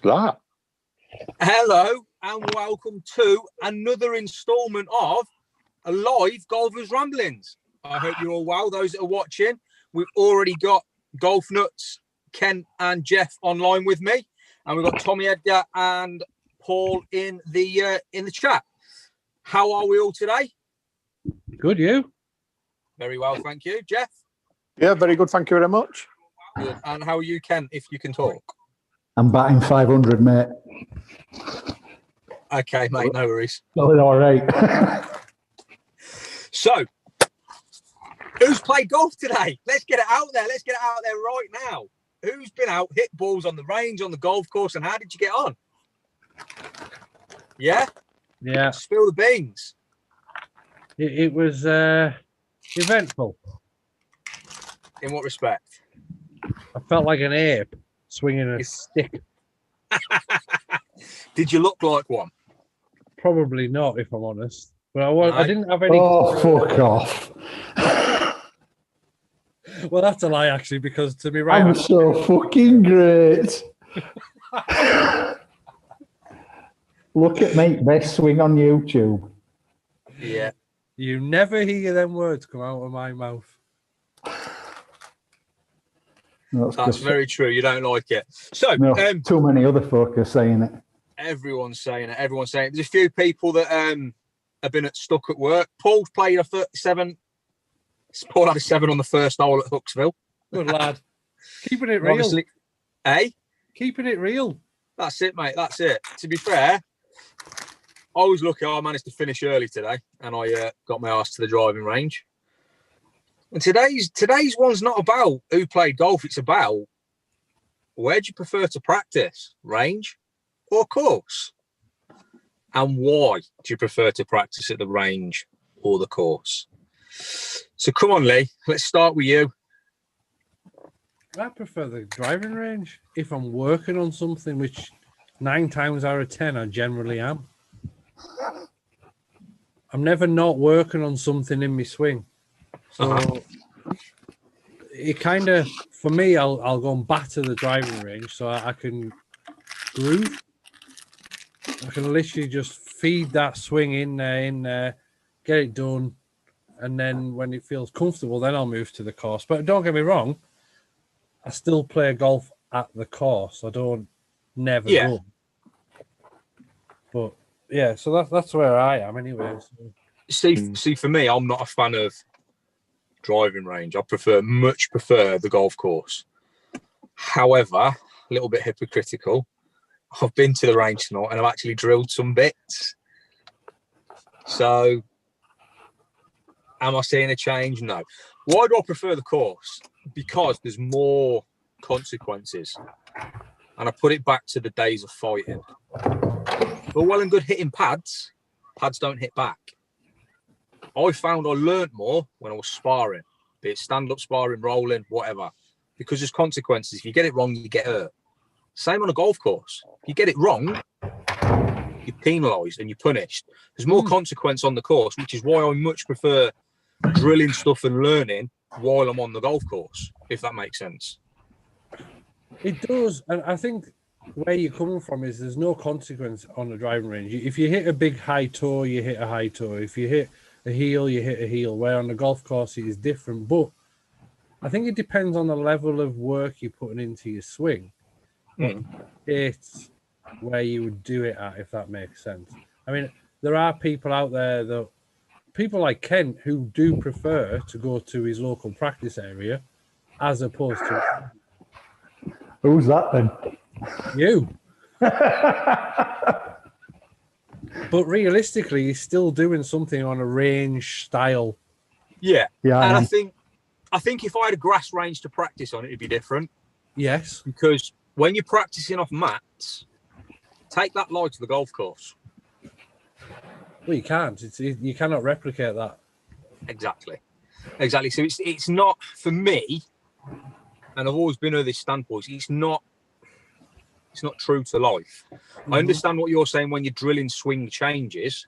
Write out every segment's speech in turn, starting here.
that? Hello and welcome to another instalment of a live Golfers Ramblings. I hope you're all well. Those that are watching, we've already got Golf Nuts, Ken and Jeff online with me, and we've got Tommy Edgar and Paul in the chat. How are we all today? Good, you? Very well, thank you, Jeff. Yeah, very good. Thank you very much. Good. And how are you, Ken? If you can talk. I'm batting 500, mate. Okay, mate. No worries. All right. So, who's played golf today? Let's get it out there. Let's get it out there right now. Who's been out, hit balls on the range, on the golf course, and how did you get on? Yeah? Yeah. Spill the beans. It was eventful. In what respect? I felt like an ape swinging a stick. Did you look like one? Probably not, if I'm honest. But I didn't have any. Oh, fuck off. Well, that's a lie, actually, because to be right, I'm so fucking great. Look at my best swing on YouTube. Yeah. You never hear them words come out of my mouth. That's very true. You don't like it. So, no, too many other folk are saying it. Everyone's saying it. Everyone's saying it. There's a few people that have been stuck at work. Paul's played a 37. Paul had a 7 on the first hole at Huxville. Good lad. Keeping it real. Obviously, Keeping it real. That's it, mate. That's it. To be fair, I was lucky. I managed to finish early today, and I got my ass to the driving range. And today's one's not about who played golf. It's about where do you prefer to practice, range or course? And why do you prefer to practice at the range or the course? So come on, Lee. Let's start with you. I prefer the driving range if I'm working on something, which 9 times out of 10 I generally am. I'm never not working on something in my swing. So it kind of, for me, I'll go and batter the driving range so I can groove. I can literally just feed that swing in there, get it done. And then when it feels comfortable, then I'll move to the course. But don't get me wrong, I still play golf at the course. I don't never go. But yeah, so that's where I am anyway. So. See, for me, I'm not a fan of driving range. I much prefer the golf course. However, a little bit hypocritical. I've been to the range tonight and I've actually drilled some bits. So, am I seeing a change? No. Why do I prefer the course? Because there's more consequences. And I put it back to the days of fighting. But well and good hitting pads. Pads don't hit back. I found I learnt more when I was sparring, be it stand-up sparring, rolling, whatever, because there's consequences. If you get it wrong, you get hurt. Same on a golf course. If you get it wrong, you're penalised and you're punished. There's more consequence on the course, which is why I much prefer drilling stuff and learning while I'm on the golf course, if that makes sense. It does. And I think where you're coming from is there's no consequence on the driving range. If you hit a big high toe, you hit a high toe. If you hit a heel, you hit a heel, where on the golf course it is different. But I think it depends on the level of work you're putting into your swing. It's where you would do it at, if that makes sense. I mean, there are people out there, that people like Kent, who do prefer to go to his local practice area as opposed to... Who's that then? You. But realistically, he's still doing something on a range style. Yeah. Yeah. And I think if I had a grass range to practice on, it'd be different. Yes. Because when you're practicing off mats, take that lie to the golf course. Well, you can't. You cannot replicate that. Exactly. So it's not, for me, and I've always been of this standpoint, it's not true to life. I understand what you're saying when you're drilling swing changes,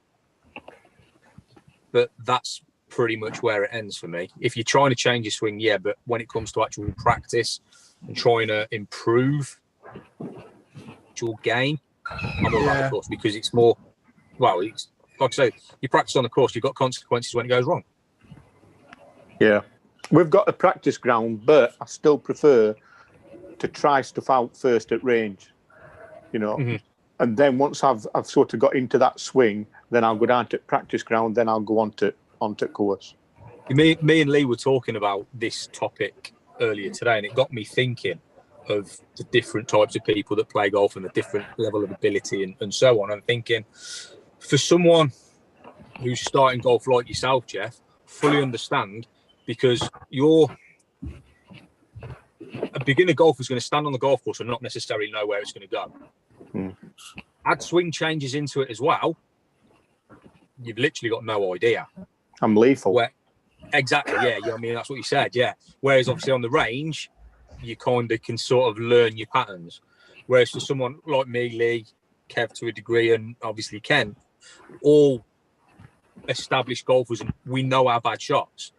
but that's pretty much where it ends for me. If you're trying to change your swing, yeah, but when it comes to actual practice and trying to improve, actual game, I'm all about the course because it's more. Well, it's like I say, you practice on the course, you've got consequences when it goes wrong. Yeah, we've got a practice ground, but I still prefer to try stuff out first at range. You know, and then once I've sort of got into that swing, then I'll go down to practice ground, then I'll go onto course. Me and Lee were talking about this topic earlier today, and it got me thinking of the different types of people that play golf and the different level of ability and so on. I'm thinking, for someone who's starting golf like yourself, Jeff, fully understand, because you're a beginner golfer is going to stand on the golf course and not necessarily know where it's going to go. Add swing changes into it as well, you've literally got no idea. I'm lethal. Exactly, yeah. I mean, that's what you said, yeah. Whereas obviously on the range, you kind of can sort of learn your patterns. Whereas for someone like me, Lee, Kev to a degree, and obviously Ken, all established golfers, and we know our bad shots.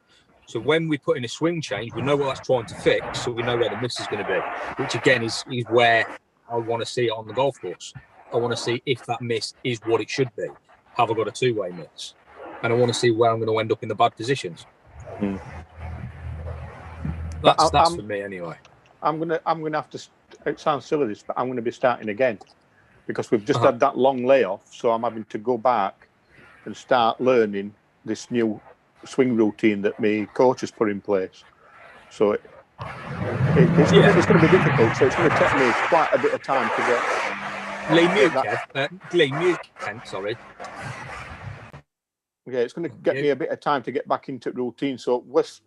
So when we put in a swing change, we know what that's trying to fix, so we know where the miss is going to be, which again is where I want to see it on the golf course. I want to see if that miss is what it should be. Have I got a two-way miss? And I want to see where I'm going to end up in the bad positions. That's for me anyway. I'm gonna have to. It sounds silly, this, but I'm going to be starting again because we've just had that long layoff. So I'm having to go back and start learning this new swing routine that my coach has put in place. So it's going to be difficult. So it's going to take me quite a bit of time to get. Lee, mute, Ken, sorry. Yeah, it's going to get me a bit of time to get back into routine. So worst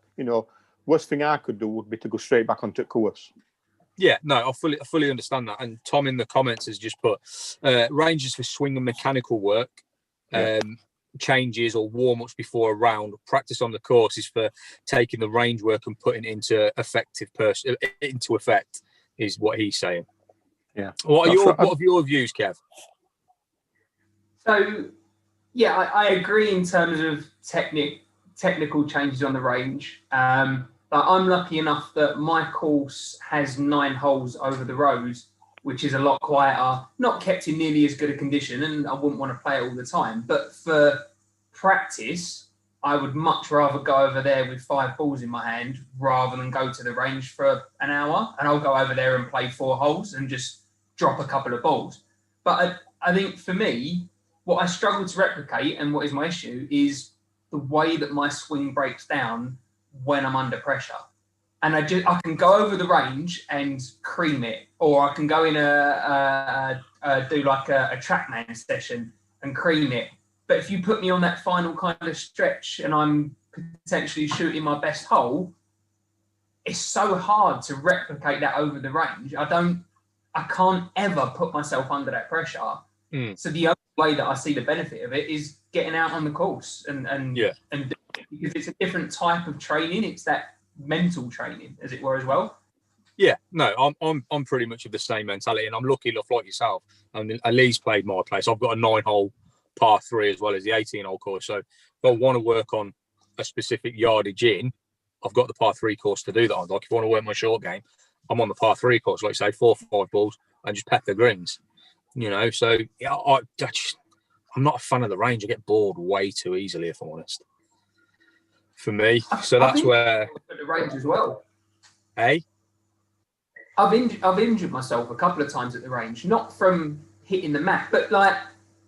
thing I could do would be to go straight back onto course. Yeah, no, I fully understand that. And Tom in the comments has just put ranges for swing and mechanical work, changes or warm-ups before a round. Practice on the course is for taking the range work and putting it into effect, is what he's saying. Yeah. What are your views, Kev? So, yeah, I agree in terms of technical changes on the range. But I'm lucky enough that my course has 9 holes over the road, which is a lot quieter, not kept in nearly as good a condition, and I wouldn't want to play it all the time. But for practice, I would much rather go over there with 5 balls in my hand rather than go to the range for an hour. And I'll go over there and play 4 holes and just drop a couple of balls. But I think for me, what I struggle to replicate and what is my issue is the way that my swing breaks down when I'm under pressure. And I can go over the range and cream it, or I can go in do like a TrackMan session and cream it. But if you put me on that final kind of stretch and I'm potentially shooting my best hole, it's so hard to replicate that over the range. I can't ever put myself under that pressure. So the only way that I see the benefit of it is getting out on the course and because it's a different type of training. It's that mental training, as it were, as well. Yeah, no, I'm pretty much of the same mentality, and I'm lucky enough, like yourself. I mean, Lee's played my place. I've got a 9-hole par 3 as well as the 18-hole course. So if I want to work on a specific yardage in, I've got the par 3 course to do that on. Like if I want to work my short game, I'm on the par 3 course, like say 4 or 5 balls and just pep the greens. So yeah, I'm not a fan of the range. I get bored way too easily, if I'm honest. For me, so that's where the range as well. Hey, I've injured myself a couple of times at the range, not from hitting the mat, but like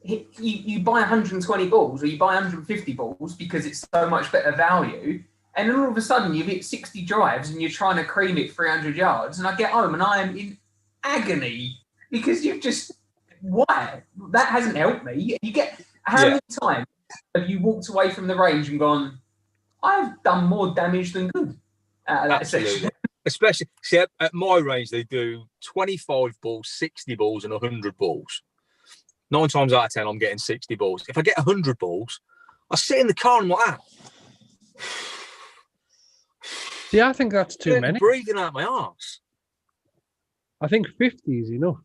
you buy 120 balls or you buy 150 balls because it's so much better value, and then all of a sudden you've hit 60 drives and you're trying to cream it 300 yards, and I get home and I am in agony because why? That hasn't helped me. You get how many times have you walked away from the range and gone, I've done more damage than good out of that session. Especially, see, at my range, they do 25 balls, 60 balls, and 100 balls. 9 times out of 10, I'm getting 60 balls. If I get 100 balls, I sit in the car and I'm like that. See, I think that's too many. Breathing out my arse. I think 50 is enough.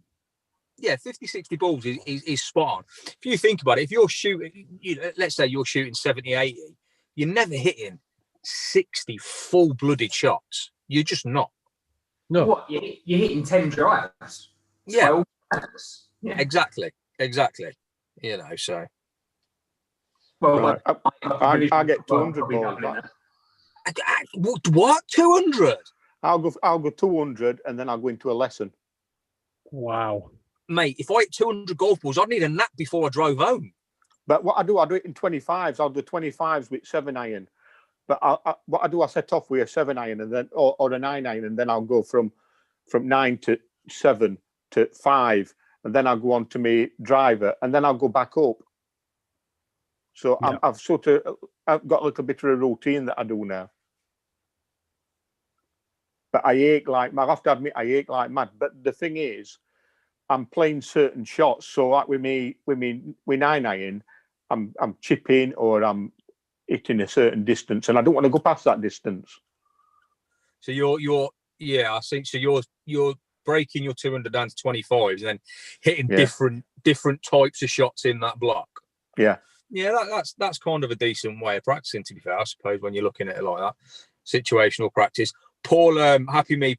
Yeah, 50, 60 balls is spot on. If you think about it, if you're shooting, let's say you're shooting 70, 80, you're never hitting 60 full-blooded shots. You're just not. No. What? You're hitting 10 drives? Yeah. max. Yeah. Exactly. You know, so. Well, Right. I get 200 balls. What? 200? I'll go 200 and then I'll go into a lesson. Wow. Mate, if I hit 200 golf balls, I'd need a nap before I drove home. But what I do it in 25s. I'll do 25s with 7-iron. But what I do, I set off with a 7-iron and then or a 9-iron, and then I'll go from 9 to 7 to 5, and then I'll go on to my driver, and then I'll go back up. So Yeah. I've got a little bit of a routine that I do now. But I ache like mad. I have to admit, I ache like mad. But the thing is, I'm playing certain shots. So like with 9-iron, I'm chipping or I'm hitting a certain distance, and I don't want to go past that distance. So I think so. You're breaking your 200 down to 25s and then hitting different types of shots in that block. Yeah. Yeah, that's kind of a decent way of practicing, to be fair, I suppose, when you're looking at it like that. Situational practice. Paul,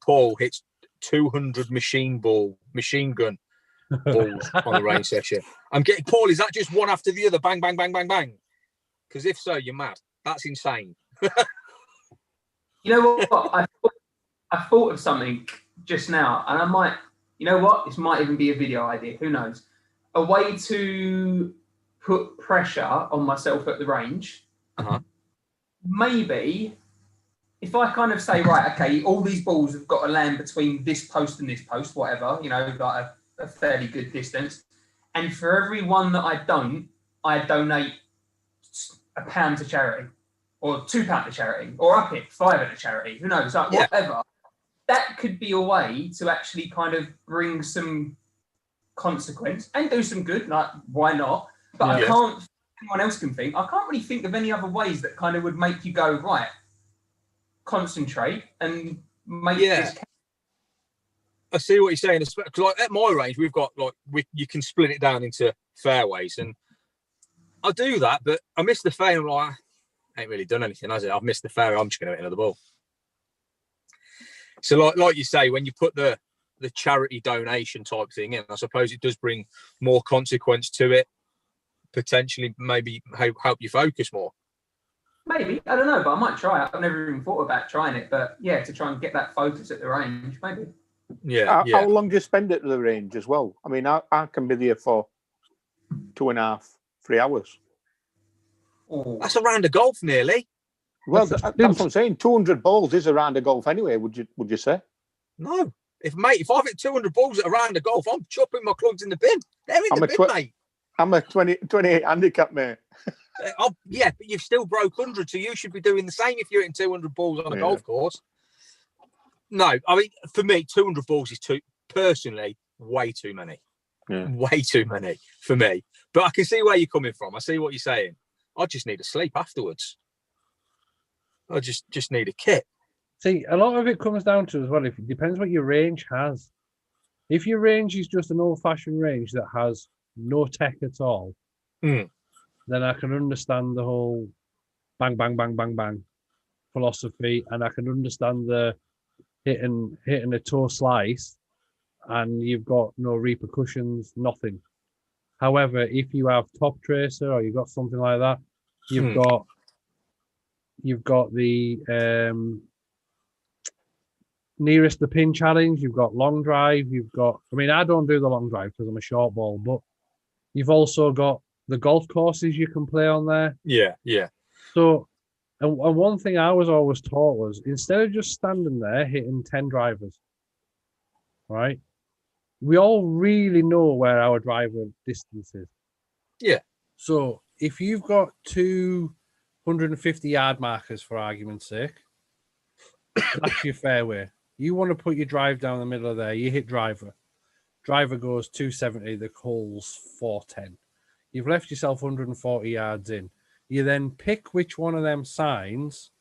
Paul hits 200 machine gun balls on the range session. I'm getting, Paul, is that just one after the other? Bang, bang, bang, bang, bang. Because if so, you're mad. That's insane. You know what? I thought of something just now, and I might, you know what? This might even be a video idea. Who knows? A way to put pressure on myself at the range. Uh-huh. Maybe if I kind of say, right, okay, all these balls have got to land between this post and this post, whatever, you know, like a fairly good distance. And for every one that I donate £1 to charity, or £2 to charity, or up it £5 to charity. Who knows? Like whatever. That could be a way to actually kind of bring some consequence and do some good. Like, why not? But I can't. Anyone else can think. I can't really think of any other ways that kind of would make you go right. Concentrate and make this. I see what you're saying. Because like at my range, we've got you can split it down into fairways, and I do that, but I miss the fairway. I'm like, I ain't really done anything, has it? I've missed the fairway. I'm just going to hit another ball. So like you say, when you put the charity donation type thing in, I suppose it does bring more consequence to it. Potentially, maybe help you focus more. Maybe, I don't know, but I might try it. I've never even thought about trying it, but yeah, to try and get that focus at the range, maybe. How long do you spend at the range as well? I mean, I can be there for 2.5, 3 hours. Oh. That's a round of golf, nearly. Well, that's what I'm saying. 200 balls is a round of golf anyway. Would you say? No, if I've hit 200 balls at a round of golf, I'm chopping my clubs in the bin. They're in the bin, mate. I'm a 28 handicap, mate. But you've still broke 100, so you should be doing the same if you're hitting 200 balls on a golf course. No, I mean, for me, 200 balls is personally way too many. Yeah. Way too many for me. But I can see where you're coming from. I see what you're saying. I just need to sleep afterwards. I just need a kit. See, a lot of it comes down to as well, if it depends what your range has. If your range is just an old-fashioned range that has no tech at all, then I can understand the whole bang, bang, bang, bang, bang philosophy, and I can understand the hitting a toe slice and you've got no repercussions, nothing. However, if you have top tracer or you've got something like that, you've got the nearest the pin challenge, you've got long drive, I don't do the long drive because I'm a short ball, but you've also got the golf courses you can play on there. Yeah. So, and one thing I was always taught was, instead of just standing there hitting 10 drivers, right? We all really know where our driver distance is. Yeah. So if you've got 250 yard markers, for argument's sake, that's your fairway. You want to put your drive down the middle of there, you hit driver. Driver goes 270, the hole's 410. You've left yourself 140 yards in. You then pick which one of them signs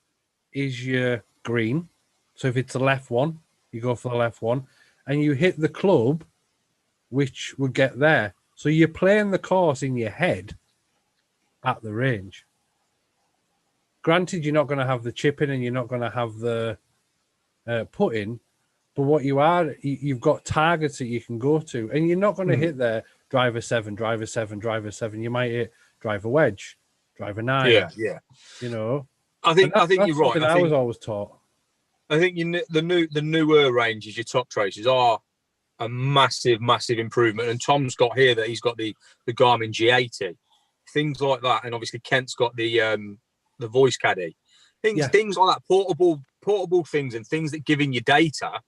is your green. So if it's the left one, you go for the left one. And you hit the club, which would get there. So you're playing the course in your head at the range. Granted, you're not going to have the chipping and you're not going to have the putting, But what you've got targets that you can go to, and you're not going to hit there driver 7, driver 7, driver 7. You might hit driver wedge, driver 9. Yeah. You know, I think that's you're right. I was always taught. I think the newer ranges, your top traces, are a massive improvement. And Tom's got here that he's got the Garmin G80, things like that, and obviously Kent's got the voice caddy, things like that, portable things, and things that giving you data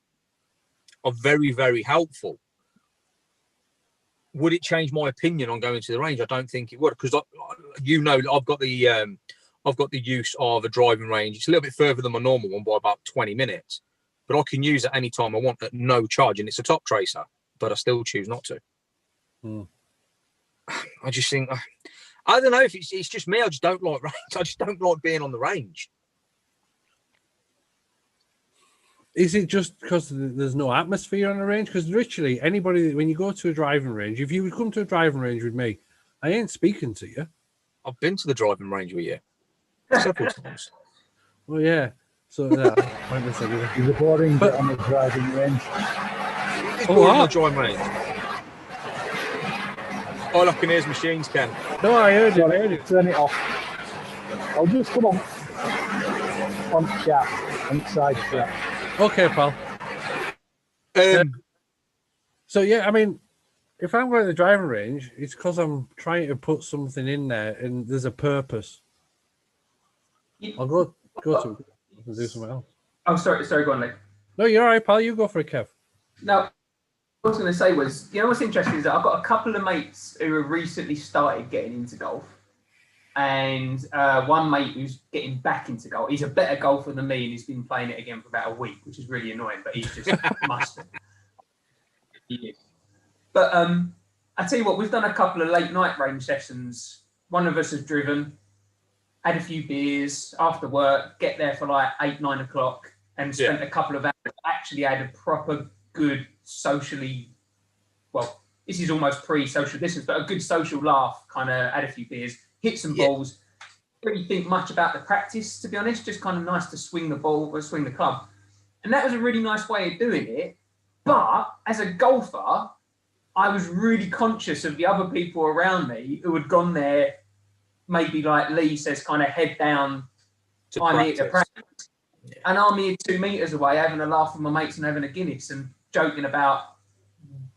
are very, very helpful. Would it change my opinion on going to the range? I don't think it would, because I've got the use of a driving range. It's a little bit further than my normal one by about 20 minutes, but I can use it any time I want at no charge, and it's a top tracer, but I still choose not to. I just think, I don't know if it's just me. I just don't like range. I just don't like being on the range. Is it just because there's no atmosphere on the range? Because literally anybody, when you go to a driving range, if you would come to a driving range with me, I ain't speaking to you. I've been to the driving range with you several times. Well, yeah. So He's a boring bit on the driving range. It's boring on the driving range. All I can hear is machines, Ken. No, I heard it. Turn it off. I'll just come on chat, on side chat. Okay, pal. So yeah, I mean, if I'm going to the driving range, it's because I'm trying to put something in there, and there's a purpose. I'll go to and do something else. Oh, sorry, go on, Lee. No, you're all right, pal. You go for it, Kev. No, what I was going to say was, you know what's interesting is that I've got a couple of mates who have recently started getting into golf, and one mate who's getting back into golf. He's a better golfer than me, and he's been playing it again for about a week, which is really annoying, but he's just must. But I tell you what, we've done a couple of late night range sessions. One of us has driven, had a few beers after work, get there for like 8, 9 o'clock, and spent a couple of hours. Actually had a proper good socially, well, this is almost pre-social distance, but a good social laugh, kind of had a few beers, hit some balls. Don't really think much about the practice, to be honest, just kind of nice to swing the ball or swing the club. And that was a really nice way of doing it. But as a golfer, I was really conscious of the other people around me who had gone there, maybe like Lee says, kind of head down, I'm here to practice. Yeah. And I'm here 2 meters away having a laugh with my mates and having a Guinness and joking about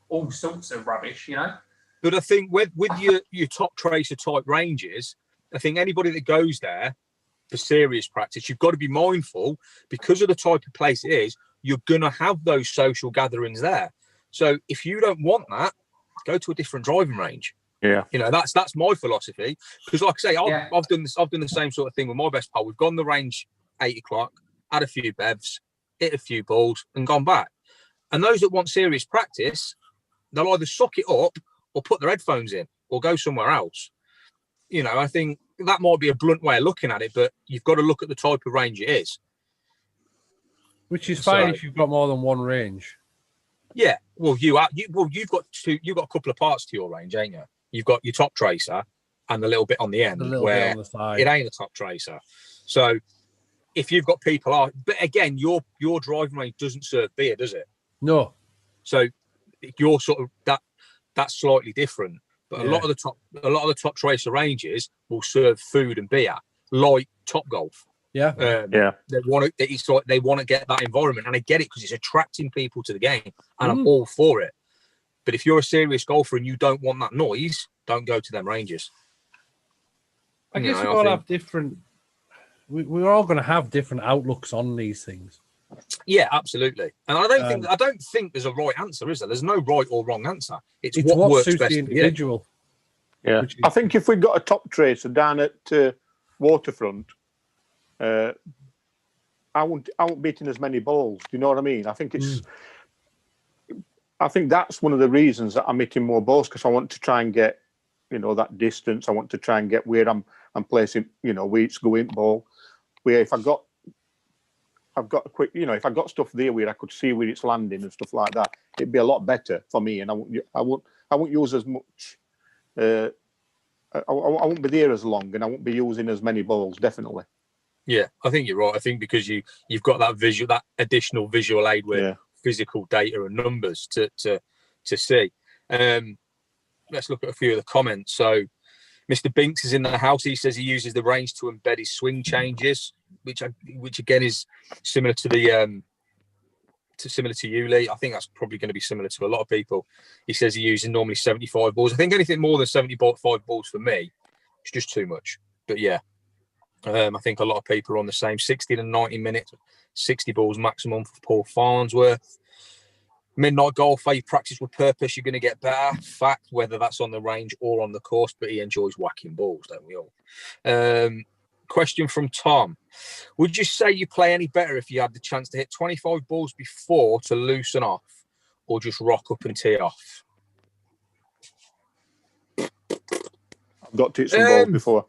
all sorts of rubbish, you know? But I think with your top tracer type ranges, I think anybody that goes there for serious practice, you've got to be mindful, because of the type of place it is, you're going to have those social gatherings there. So if you don't want that, go to a different driving range. Yeah, you know, that's my philosophy. Because like I say, I've done this. I've done the same sort of thing with my best pal. We've gone the range 8 o'clock, had a few bevs, hit a few balls, and gone back. And those that want serious practice, they'll either suck it up or put their headphones in or go somewhere else. You know, I think that might be a blunt way of looking at it, but you've got to look at the type of range it is. Which is fine if you've got more than one range. Yeah, well, you've got a couple of parts to your range, ain't you? You've got your top tracer and the little bit on the end where it ain't a top tracer. So if you've got people, but again, your driving range doesn't serve beer, does it? No. So you're sort of that's slightly different. But a lot of the top tracer ranges will serve food and beer, like Top Golf. Yeah. They want to get that environment, and I get it because it's attracting people to the game, and I'm all for it. But if you're a serious golfer and you don't want that noise, don't go to them ranges. I guess we all have different. We're all going to have different outlooks on these things. Yeah, absolutely. And I don't think there's a right answer, is there? There's no right or wrong answer. It's what works suits best the individual. Yeah, I think if we got a top tracer down at Waterfront, I won't be hitting as many balls. Do you know what I mean? I think it's. I think that's one of the reasons that I'm hitting more balls, because I want to try and get, that distance. I want to try and get where I'm placing, where it's going ball. Where if I've got a quick, if I got stuff there where I could see where it's landing and stuff like that, it'd be a lot better for me. And I won't use as much. I won't be there as long, and I won't be using as many balls. Definitely. Yeah, I think you're right. I think because you've got that additional visual aid with physical data and numbers to see. Let's look at a few of the comments. So Mr. Binks is in the house. He says he uses the range to embed his swing changes, which again is similar to the similar to you, Lee. I think that's probably going to be similar to a lot of people. He says he uses normally 75 balls. I think anything more than 75 balls for me is just too much. But yeah, I think a lot of people are on the same 60 to 90 minutes, 60 balls maximum for Paul Farnsworth. Midnight Golfer, you practice with purpose, you're going to get better. Fact, whether that's on the range or on the course, but he enjoys whacking balls, don't we all? Question from Tom. Would you say you play any better if you had the chance to hit 25 balls before to loosen off, or just rock up and tee off? I've got to hit some balls before.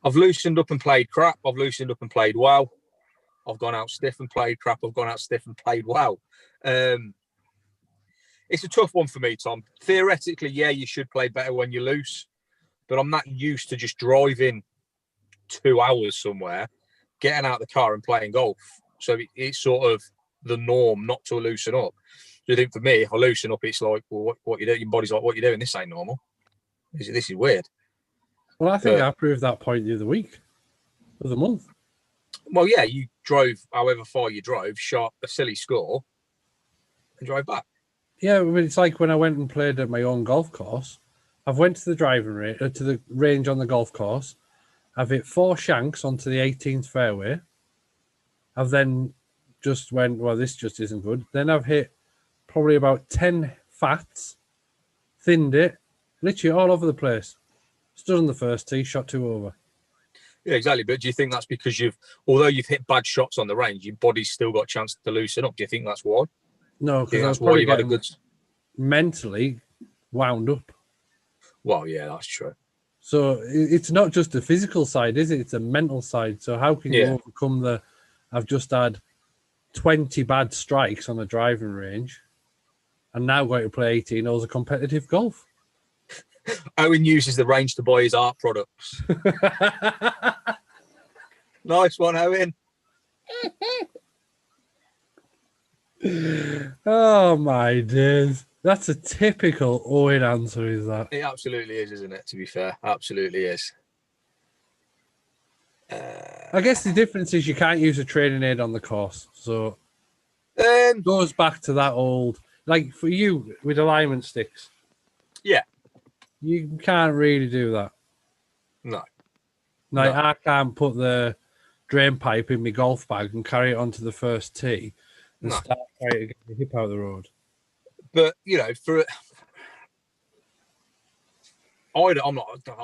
I've loosened up and played crap. I've loosened up and played well. I've gone out stiff and played crap. I've gone out stiff and played well. It's a tough one for me, Tom. Theoretically, yeah, you should play better when you're loose, but I'm not used to just driving 2 hours somewhere, getting out of the car and playing golf. So it's sort of the norm not to loosen up. So I think for me, if I loosen up, it's like, well, what you doing? Your body's like, what you doing? This ain't normal. This is weird. Well, I think I proved that point the other week, of the month. Well, yeah, you drove however far you drove, shot a silly score, and drove back. Yeah, but it's like when I went and played at my own golf course. I've went to the driving range, to the range on the golf course. I've hit 4 shanks onto the 18th fairway. I've then just went, well, this just isn't good. Then I've hit probably about 10 fats, thinned it, literally all over the place. Stood on the first tee, shot 2 over. Yeah, exactly. But do you think that's because although you've hit bad shots on the range, your body's still got a chance to loosen up? Do you think that's why? No, because I was probably getting mentally wound up. Well, yeah, that's true. So it's not just the physical side, is it? It's a mental side. So how can you overcome I've just had 20 bad strikes on a driving range and now going to play 18 holes of competitive golf? Owen uses the range to buy his art products. Nice one, Owen. Oh, my days. That's a typical Owen answer, is that? It absolutely is, isn't it, to be fair? Absolutely is. I guess the difference is you can't use a training aid on the course. So it goes back to that old, like for you with alignment sticks. Yeah. You can't really do that. No. Like I can't put the drain pipe in my golf bag and carry it onto the first tee and start trying to get the hip out of the road. But, I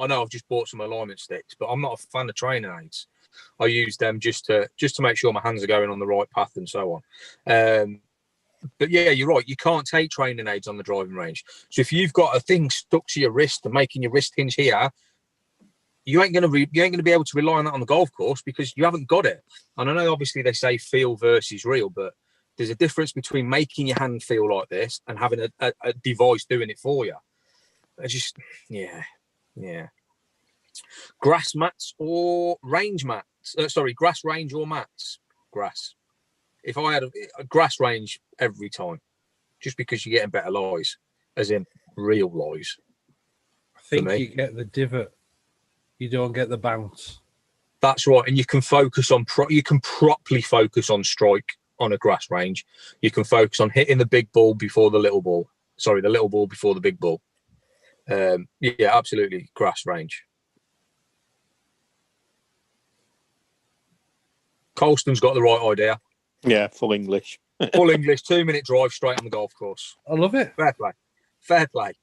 know I've just bought some alignment sticks, but I'm not a fan of training aids. I use them just to make sure my hands are going on the right path and so on. But yeah, you're right. You can't take training aids on the driving range. So if you've got a thing stuck to your wrist and making your wrist hinge here, you ain't gonna be able to rely on that on the golf course because you haven't got it. And I know obviously they say feel versus real, but there's a difference between making your hand feel like this and having a device doing it for you. Yeah. Grass mats or range mats? Grass range or mats? Grass. If I had a grass range every time, just because you're getting better lies, as in real lies. I think you get the divot. You don't get the bounce. That's right. And you can focus on, you can properly focus on strike on a grass range. You can focus on hitting the big ball before the little ball. Sorry, the little ball before the big ball. Yeah, absolutely. Grass range. Colston's got the right idea. Yeah, full English. Full English, 2-minute drive straight on the golf course. I love it. Fair play. Fair play.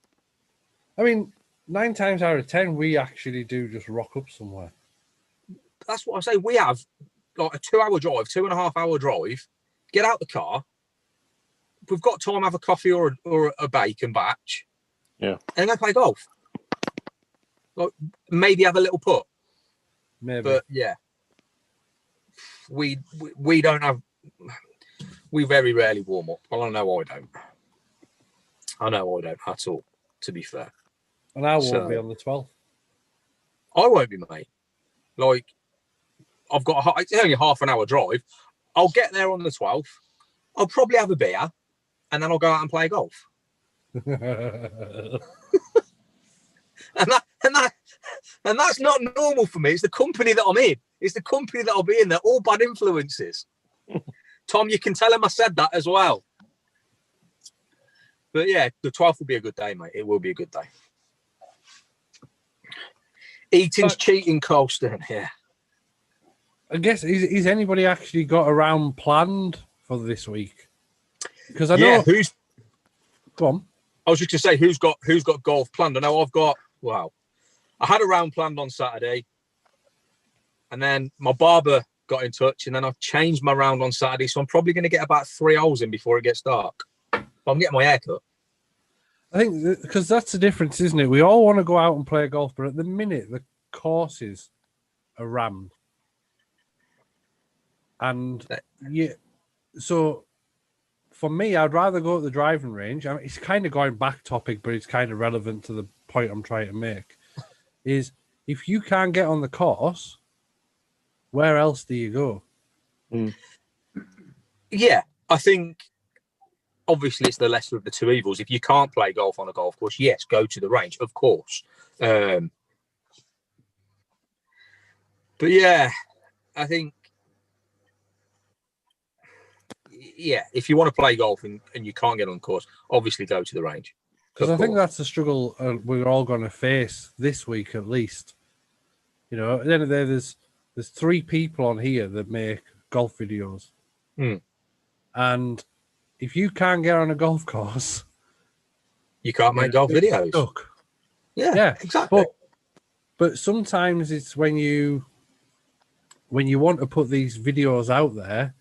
I mean, 9 times out of 10, we actually do just rock up somewhere. That's what I say. We have like a 2-hour drive, 2.5-hour drive. Get out the car. If we've got time, have a coffee or a bake and batch. Yeah. And go play golf. Like maybe have a little putt. Maybe. But yeah. We don't have. We very rarely warm up. Well, I know I don't at all, to be fair. And I won't be on the 12th. I won't be, mate. Like, it's only a half an hour drive. I'll get there on the 12th. I'll probably have a beer, and then I'll go out and play golf. And that's not normal for me. It's the company that I'm in. It's the company that I'll be in. They're all bad influences. Tom, you can tell him I said that as well. But yeah, the 12th will be a good day, mate. It will be a good day. Eating's cheating, Colston. Yeah. I guess, is anybody actually got a round planned for this week? Because I know who's. Go on. I was just going to say who's got golf planned. I know I've got. Wow. I had a round planned on Saturday, and then my barber got in touch, and then I've changed my round on Saturday, so I'm probably going to get about 3 holes in before it gets dark. But I'm getting my hair cut. I think because that's the difference, isn't it? We all want to go out and play golf, but at the minute the courses are rammed. And yeah, so for me, I'd rather go to the driving range. I mean, it's kind of going back topic, but it's kind of relevant to the point I'm trying to make. Is if you can't get on the course, where else do you go? Yeah, I think obviously it's the lesser of the two evils. If you can't play golf on a golf course, yes, go to the range, of course. But yeah, I think. Yeah, if you want to play golf and you can't get on the course, obviously go to the range. Because I think that's the struggle we're all going to face this week, at least. You know, at the end of the day, there's 3 people on here that make golf videos, and if you can't get on a golf course, you can't make golf videos. Stuck. Yeah, exactly. But sometimes it's when you want to put these videos out there.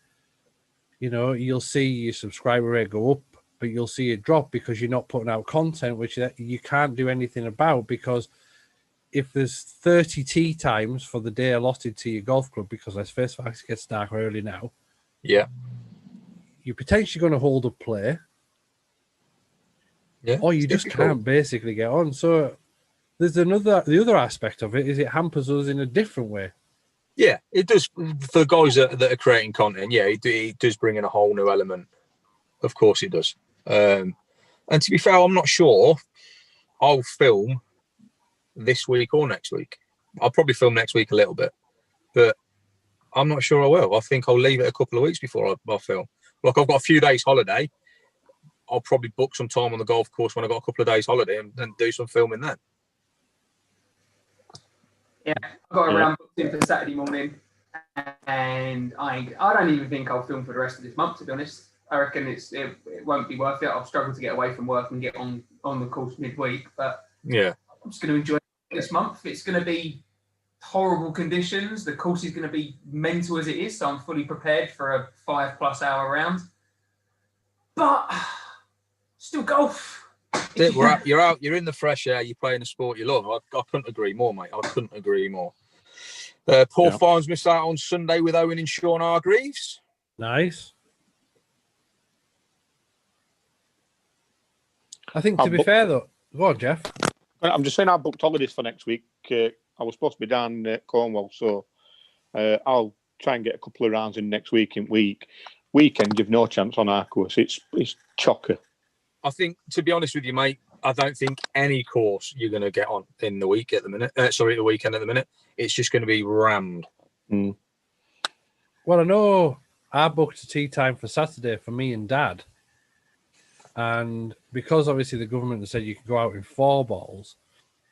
You know, you'll see your subscriber rate go up, but you'll see it drop because you're not putting out content, which you can't do anything about. Because if there's 30 tee times for the day allotted to your golf club, because let's face facts, it gets dark early now. Yeah. You're potentially going to hold up play. Yeah. Or you just can't basically get on. So there's the other aspect of it is it hampers us in a different way. Yeah, it does for the guys that are creating content. Yeah, it does bring in a whole new element. Of course, it does. And to be fair, I'm not sure I'll film this week or next week. I'll probably film next week a little bit, but I'm not sure I will. I think I'll leave it a couple of weeks before I film. Like I've got a few days holiday. I'll probably book some time on the golf course when I've got a couple of days holiday and then do some filming then. Yeah, I've got a round booked in for Saturday morning, and I don't even think I'll film for the rest of this month, to be honest. I reckon it won't be worth it. I'll struggle to get away from work and get on the course midweek, but yeah, I'm just going to enjoy this month. It's going to be horrible conditions. The course is going to be mental as it is, so I'm fully prepared for a 5+ hour round. But still golf. You're out. You're in the fresh air. You're playing a sport you love. I couldn't agree more, mate. I couldn't agree more. Paul Farnes missed out on Sunday with Owen and Sean Hargreaves. Nice. I think to be fair though, go on, Jeff. I'm just saying I booked holidays for next week. I was supposed to be down at Cornwall, so I'll try and get a couple of rounds in next weekend. You've no chance on our course. It's chocker. I think, to be honest with you, mate, I don't think any course you're going to get on in the week at the minute. The weekend at the minute. It's just going to be rammed. Well, I know I booked a tee time for Saturday for me and Dad. And because obviously the government has said you can go out in 4 balls,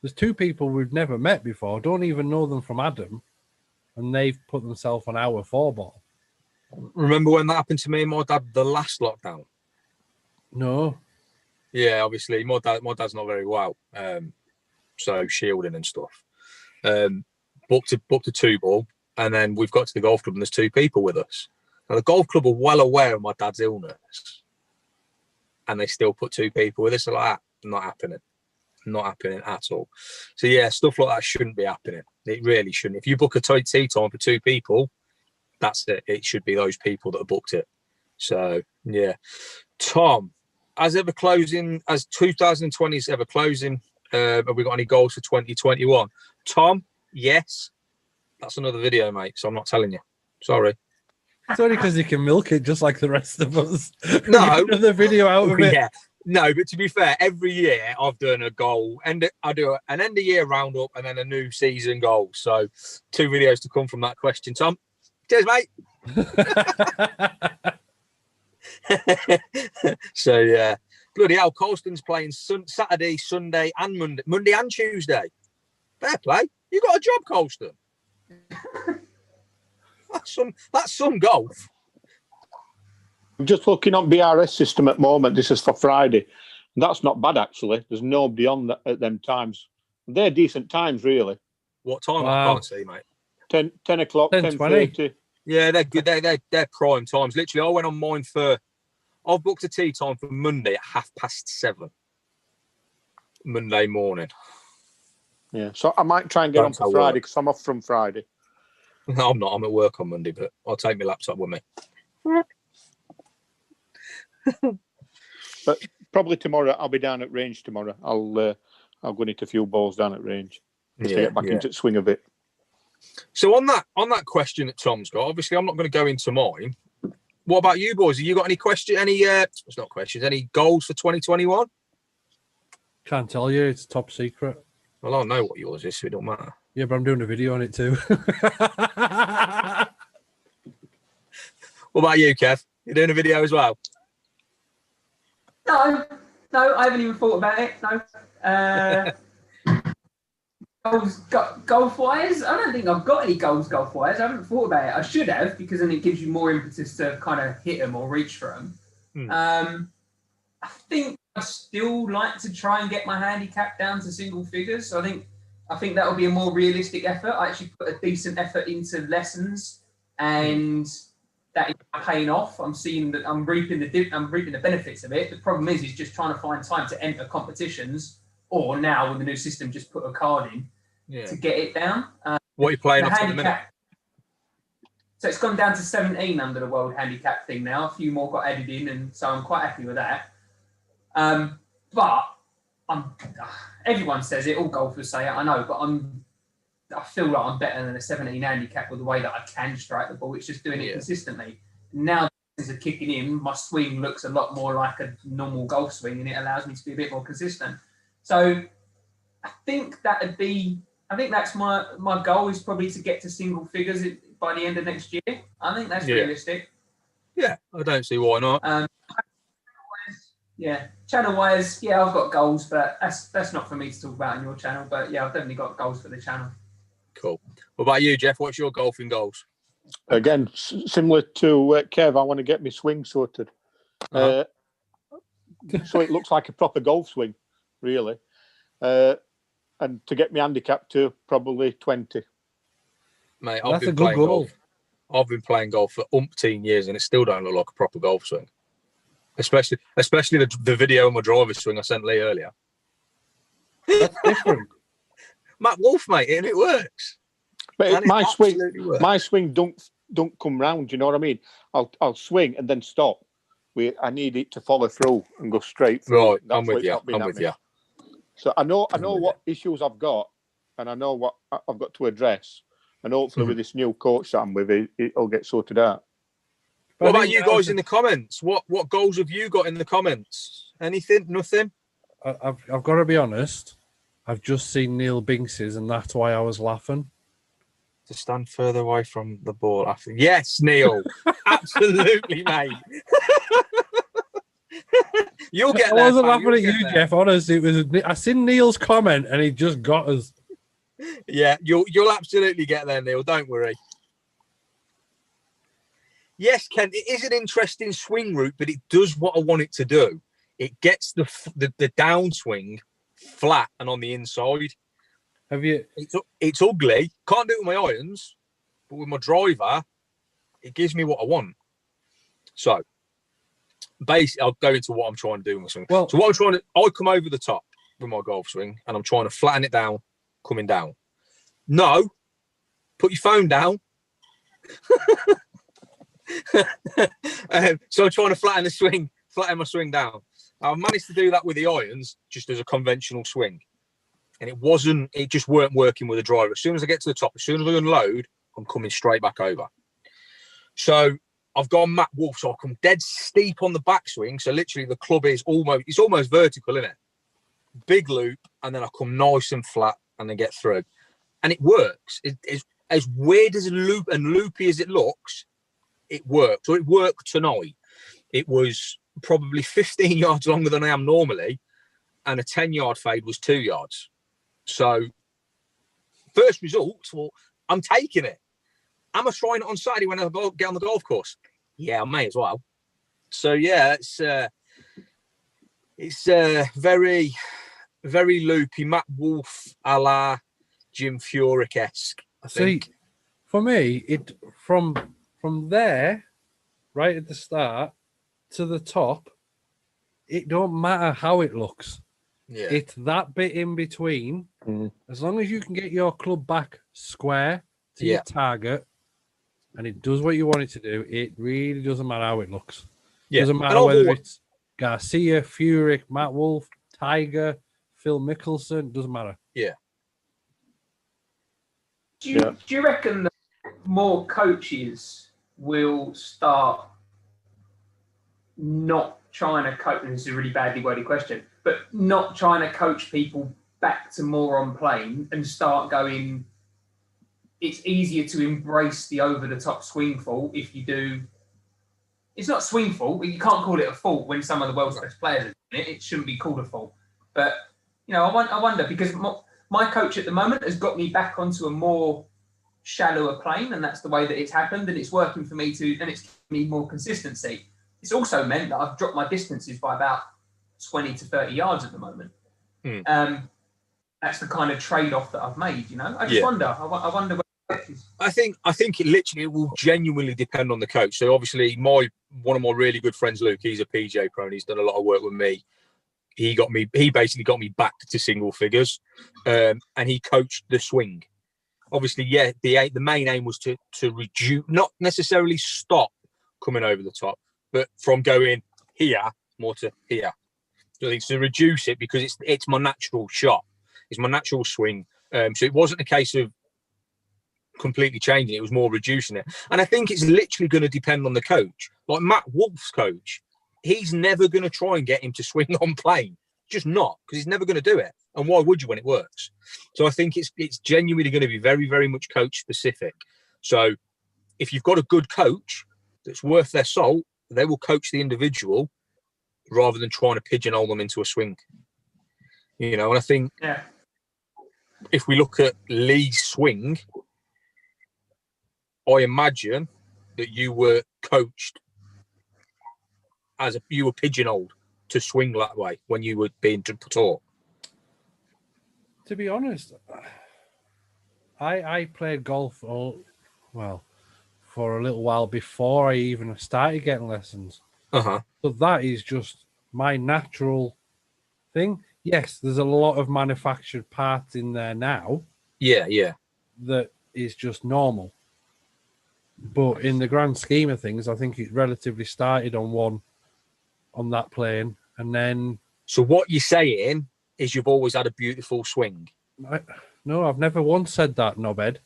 there's 2 people we've never met before, don't even know them from Adam, and they've put themselves on our 4 ball. Remember when that happened to me and my dad the last lockdown? No. Yeah, obviously my dad's not very well, so shielding and stuff. Booked a 2-ball, and then we've got to the golf club and there's 2 people with us. Now the golf club are well aware of my dad's illness, and they still put 2 people with us. So like, not happening at all. So yeah, stuff like that shouldn't be happening. It really shouldn't. If you book a tee time for 2 people, that's it. It should be those people that have booked it. So yeah, Tom. As 2020 is ever closing, have we got any goals for 2021? Tom, yes. That's another video, mate, so I'm not telling you. Sorry. It's only because you can milk it just like the rest of us. No. The video out of it. Yeah. No, but to be fair, every year I've done a goal, and I do an end of year roundup and then a new season goal. So 2 videos to come from that question, Tom. Cheers, mate. So yeah, bloody hell, Colston's playing Saturday, Sunday, and Monday and Tuesday. Fair play. You got a job, Colston. That's some golf. I'm just looking on BRS system at the moment. This is for Friday. That's not bad, actually. There's nobody on at them times. They're decent times, really. What time? Wow. I can't see, mate. 10 o'clock, 10:30. Yeah, they're good. They're prime times. Literally, I went on mine I've booked a tea time for Monday at 7:30. Monday morning. Yeah, so I might try and get on for Friday because I'm off from Friday. No, I'm not. I'm at work on Monday, but I'll take my laptop with me. But probably tomorrow, I'll be down at range tomorrow. I'll go and hit a few balls down at range just to get back into the swing of it. So on that question that Tom's got, obviously I'm not going to go into mine. What about you boys? Have you got any any goals for 2021? Can't tell you. It's top secret. Well, I know what yours is, so it don't matter. Yeah, but I'm doing a video on it too. What about you, Kev? You doing a video as well? No, I haven't even thought about it. No. Golf-wise, I don't think I've got any goals golf-wise. I haven't thought about it. I should have, because then it gives you more impetus to kind of hit them or reach for them. I think I'd still like to try and get my handicap down to single figures. I think that would be a more realistic effort. I actually put a decent effort into lessons, and that is paying off. I'm seeing that I'm reaping the benefits of it. The problem is just trying to find time to enter competitions, or now with the new system, just put a card in to get it down. What are you playing off at the minute? So it's gone down to 17 under the world handicap thing now. A few more got added in, and so I'm quite happy with that. But everyone says it, all golfers say it, I know, but I feel like I'm better than a 17 handicap with the way that I can strike the ball. It's just doing it consistently. Now things are kicking in, my swing looks a lot more like a normal golf swing, and it allows me to be a bit more consistent. So I think that's my goal, is probably to get to single figures by the end of next year. I think that's realistic. Yeah, I don't see why not. Channel-wise, I've got goals, but that's not for me to talk about on your channel. But yeah, I've definitely got goals for the channel. Cool. What about you, Jeff? What's your golfing goals? Again, similar to Kev, I want to get my swing sorted. So it looks like a proper golf swing, really. And to get my handicap to probably 20. Mate, I've been playing golf. I've been playing golf for umpteen years, and it still don't look like a proper golf swing. Especially the video of my driver swing I sent Lee earlier. That's different. Matt Wolf, mate, and it works. But my swing don't come round. You know what I mean? I'll swing and then stop. I need it to follow through and go straight through. Right, I'm with you. So I know what issues I've got, and I know what I've got to address. And hopefully with this new coach that I'm with, it'll get sorted out. What about you guys in the comments? What goals have you got in the comments? Anything? Nothing? I've got to be honest. I've just seen Neil Binks's, and that's why I was laughing. To stand further away from the ball after. Yes, Neil. Absolutely, mate. You'll get there. I wasn't laughing at you, Jeff. Honestly, it was. I seen Neil's comment, and he just got us. Yeah, you'll absolutely get there, Neil. Don't worry. Yes, Ken, it is an interesting swing route, but it does what I want it to do. It gets the downswing flat and on the inside. Have you? It's ugly. Can't do it with my irons, but with my driver, it gives me what I want. So, basically, I'll go into what I'm trying to do with my swing. Well, so I come over the top with my golf swing, and I'm trying to flatten it down, coming down. No, put your phone down. So I'm trying to flatten my swing down. I've managed to do that with the irons, just as a conventional swing. And it just weren't working with the driver. As soon as I get to the top, as soon as I unload, I'm coming straight back over. So I've gone Matt Wolf, so I come dead steep on the backswing. So literally the club is almost vertical, isn't it? Big loop, and then I come nice and flat and then get through. And it works. It's as weird as loopy as it looks, it works. So it worked tonight. It was probably 15 yards longer than I am normally, and a 10-yard fade was 2 yards. So first results, well, I'm taking it. Am I trying it on Saturday when I get on the golf course? Yeah, I may as well. So yeah, it's very, very loopy, Matt Wolf a la Jim Furyk-esque, I think. See, for me, it from there, right at the start to the top, it don't matter how it looks. Yeah. It's that bit in between. As long as you can get your club back square to your target, and it does what you want it to do, it really doesn't matter how it looks. Yeah. Doesn't matter whether it's Garcia, Furyk, Matt Wolf, Tiger, Phil Mickelson, doesn't matter. Yeah. Do you reckon that more coaches will start not trying to coach? And this is a really badly worded question, but not trying to coach people back to more on plane and start going, it's easier to embrace the over-the-top swing fault if you do. It's not swing fault. You can't call it a fault when some of the world's best players are doing it. It shouldn't be called a fault. But, I wonder, because my coach at the moment has got me back onto a more shallower plane, and that's the way that it's happened, and it's working for me and it's giving me more consistency. It's also meant that I've dropped my distances by about 20 to 30 yards at the moment. That's the kind of trade-off that I've made, I just wonder. I wonder where I think it literally will genuinely depend on the coach. So obviously one of my really good friends, Luke, he's a PJ pro and he's done a lot of work with me. He basically got me back to single figures, and he coached the swing. Obviously, the main aim was to reduce, not necessarily stop coming over the top, but from going here more to here. So it's to reduce it because it's my natural shot. It's my natural swing. So it wasn't a case of completely changing it. It was more reducing it. And I think it's literally going to depend on the coach. Like Matt Wolf's coach, he's never going to try and get him to swing on plane. Just not, because he's never going to do it. And why would you when it works? So I think it's genuinely going to be very, very much coach specific. So if you've got a good coach that's worth their salt, they will coach the individual rather than trying to pigeonhole them into a swing. And I think if we look at Lee's swing, I imagine that you were coached you were pigeonholed to swing that way when you were being taught. To be honest, I played golf for a little while before I even started getting lessons. So that is just my natural thing. Yes, there's a lot of manufactured parts in there now. Yeah. That is just normal. But in the grand scheme of things, I think it relatively started on that plane, and then. So what you're saying is you've always had a beautiful swing? No, I've never once said that, knobhead.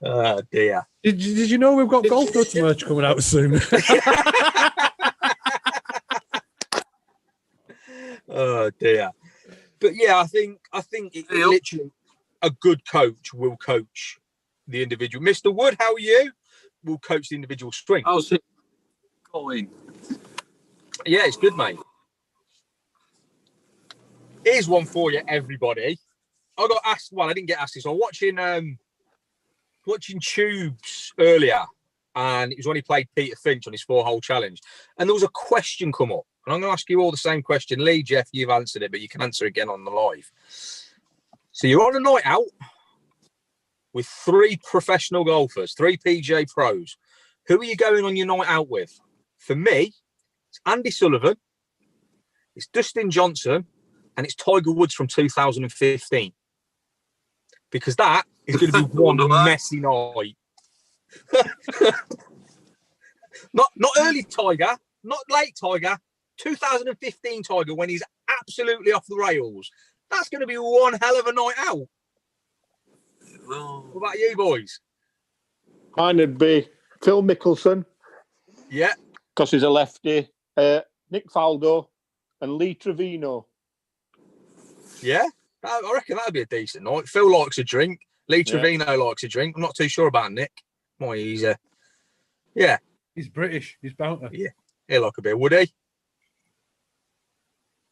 Oh dear! Did you know we've got golf nuts merch coming out soon? Oh dear! But yeah, I think it literally a good coach will coach the individual. Mr. Wood, how are you? Will coach the individual swing. How's it going? Yeah, it's good, mate. Here's one for you, everybody. I got asked. Well, I didn't get asked this. I was watching Tubes earlier, and it was when he played Peter Finch on his 4-hole challenge, and there was a question come up, and I'm going to ask you all the same question. Lee, Jeff, you've answered it, but you can answer again on the live. So you're on a night out with 3 professional golfers, 3 PJ pros. Who are you going on your night out with? For me, it's Andy Sullivan, it's Dustin Johnson, and it's Tiger Woods from 2015. Because that is going to be one messy night. not early Tiger, not late Tiger, 2015 Tiger when he's absolutely off the rails. That's going to be one hell of a night out. Well, What about you boys? Mine would be Phil Mickelson, Yeah. because he's a lefty, Nick Faldo, and Lee Trevino. Yeah. I reckon that'd be a decent night. Phil likes a drink. Lee Trevino likes a drink. I'm not too sure about Nick. Why he's yeah. He's British. He's bounty. Yeah. He'll like a bit, would he?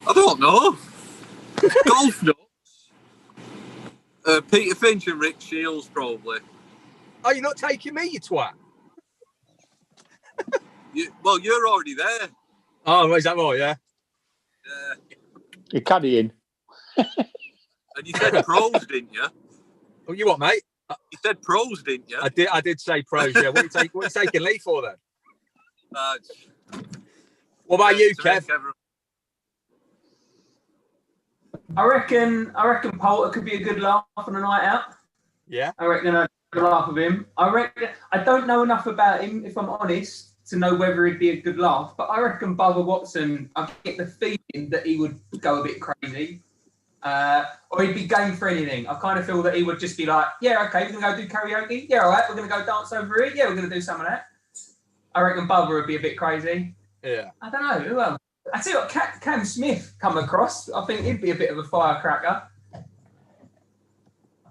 I don't know. Golf nuts. Peter Finch and Rick Shields, probably. Are you not taking me, you twat? Well, you're already there. Oh, is that right? Yeah. You're carrying. And you said pros, didn't you? Oh, you what, mate? You said pros, didn't you? I did say pros. Yeah. What are you taking Lee for then? What about you, Kev? I reckon Poulter could be a good laugh on a night out. Yeah. I reckon I'd laugh with him. I don't know enough about him, if I'm honest, to know whether he'd be a good laugh. But I reckon Bubba Watson, I get the feeling that he would go a bit crazy. Or he'd be game for anything. I kind of feel that he would just be like, yeah, okay, we're going to go do karaoke. Yeah, all right, we're going to go dance over here. Yeah, we're going to do some of that. I reckon Bubba would be a bit crazy. Yeah. I don't know. Who else? I tell you what, Cam Smith come across. I think he'd be a bit of a firecracker.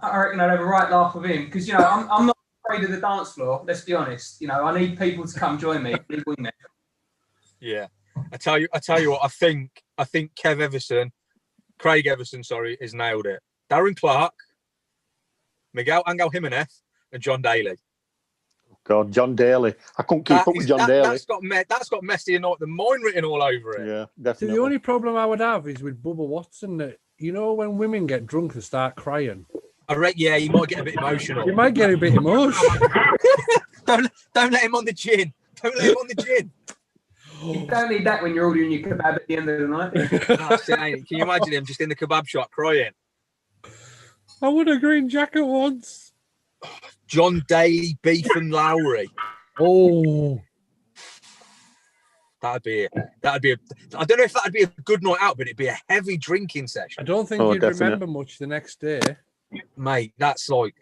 I reckon I'd have a right laugh with him because, I'm not afraid of the dance floor. Let's be honest. I need people to come join me. Yeah. I tell you what. I think Craig Everson, has nailed it. Darren Clark, Miguel Angel Jimenez, and John Daly. God, John Daly. I couldn't keep up with John Daly. That's got Messier Night the Mine written all over it. Yeah, definitely. So the only problem I would have is with Bubba Watson that, when women get drunk and start crying. I reckon, yeah, you might get a bit emotional. You might get a bit emotional. Don't let him on the gin. Don't let him on the gin. You don't need that when you're ordering your kebab at the end of the night. Can you imagine him just in the kebab shop crying? I won a green jacket once. John Daly, Beef and Lowry. Oh, that'd be. I don't know if that'd be a good night out, but it'd be a heavy drinking session. I don't think you'd remember much the next day, mate. That's 20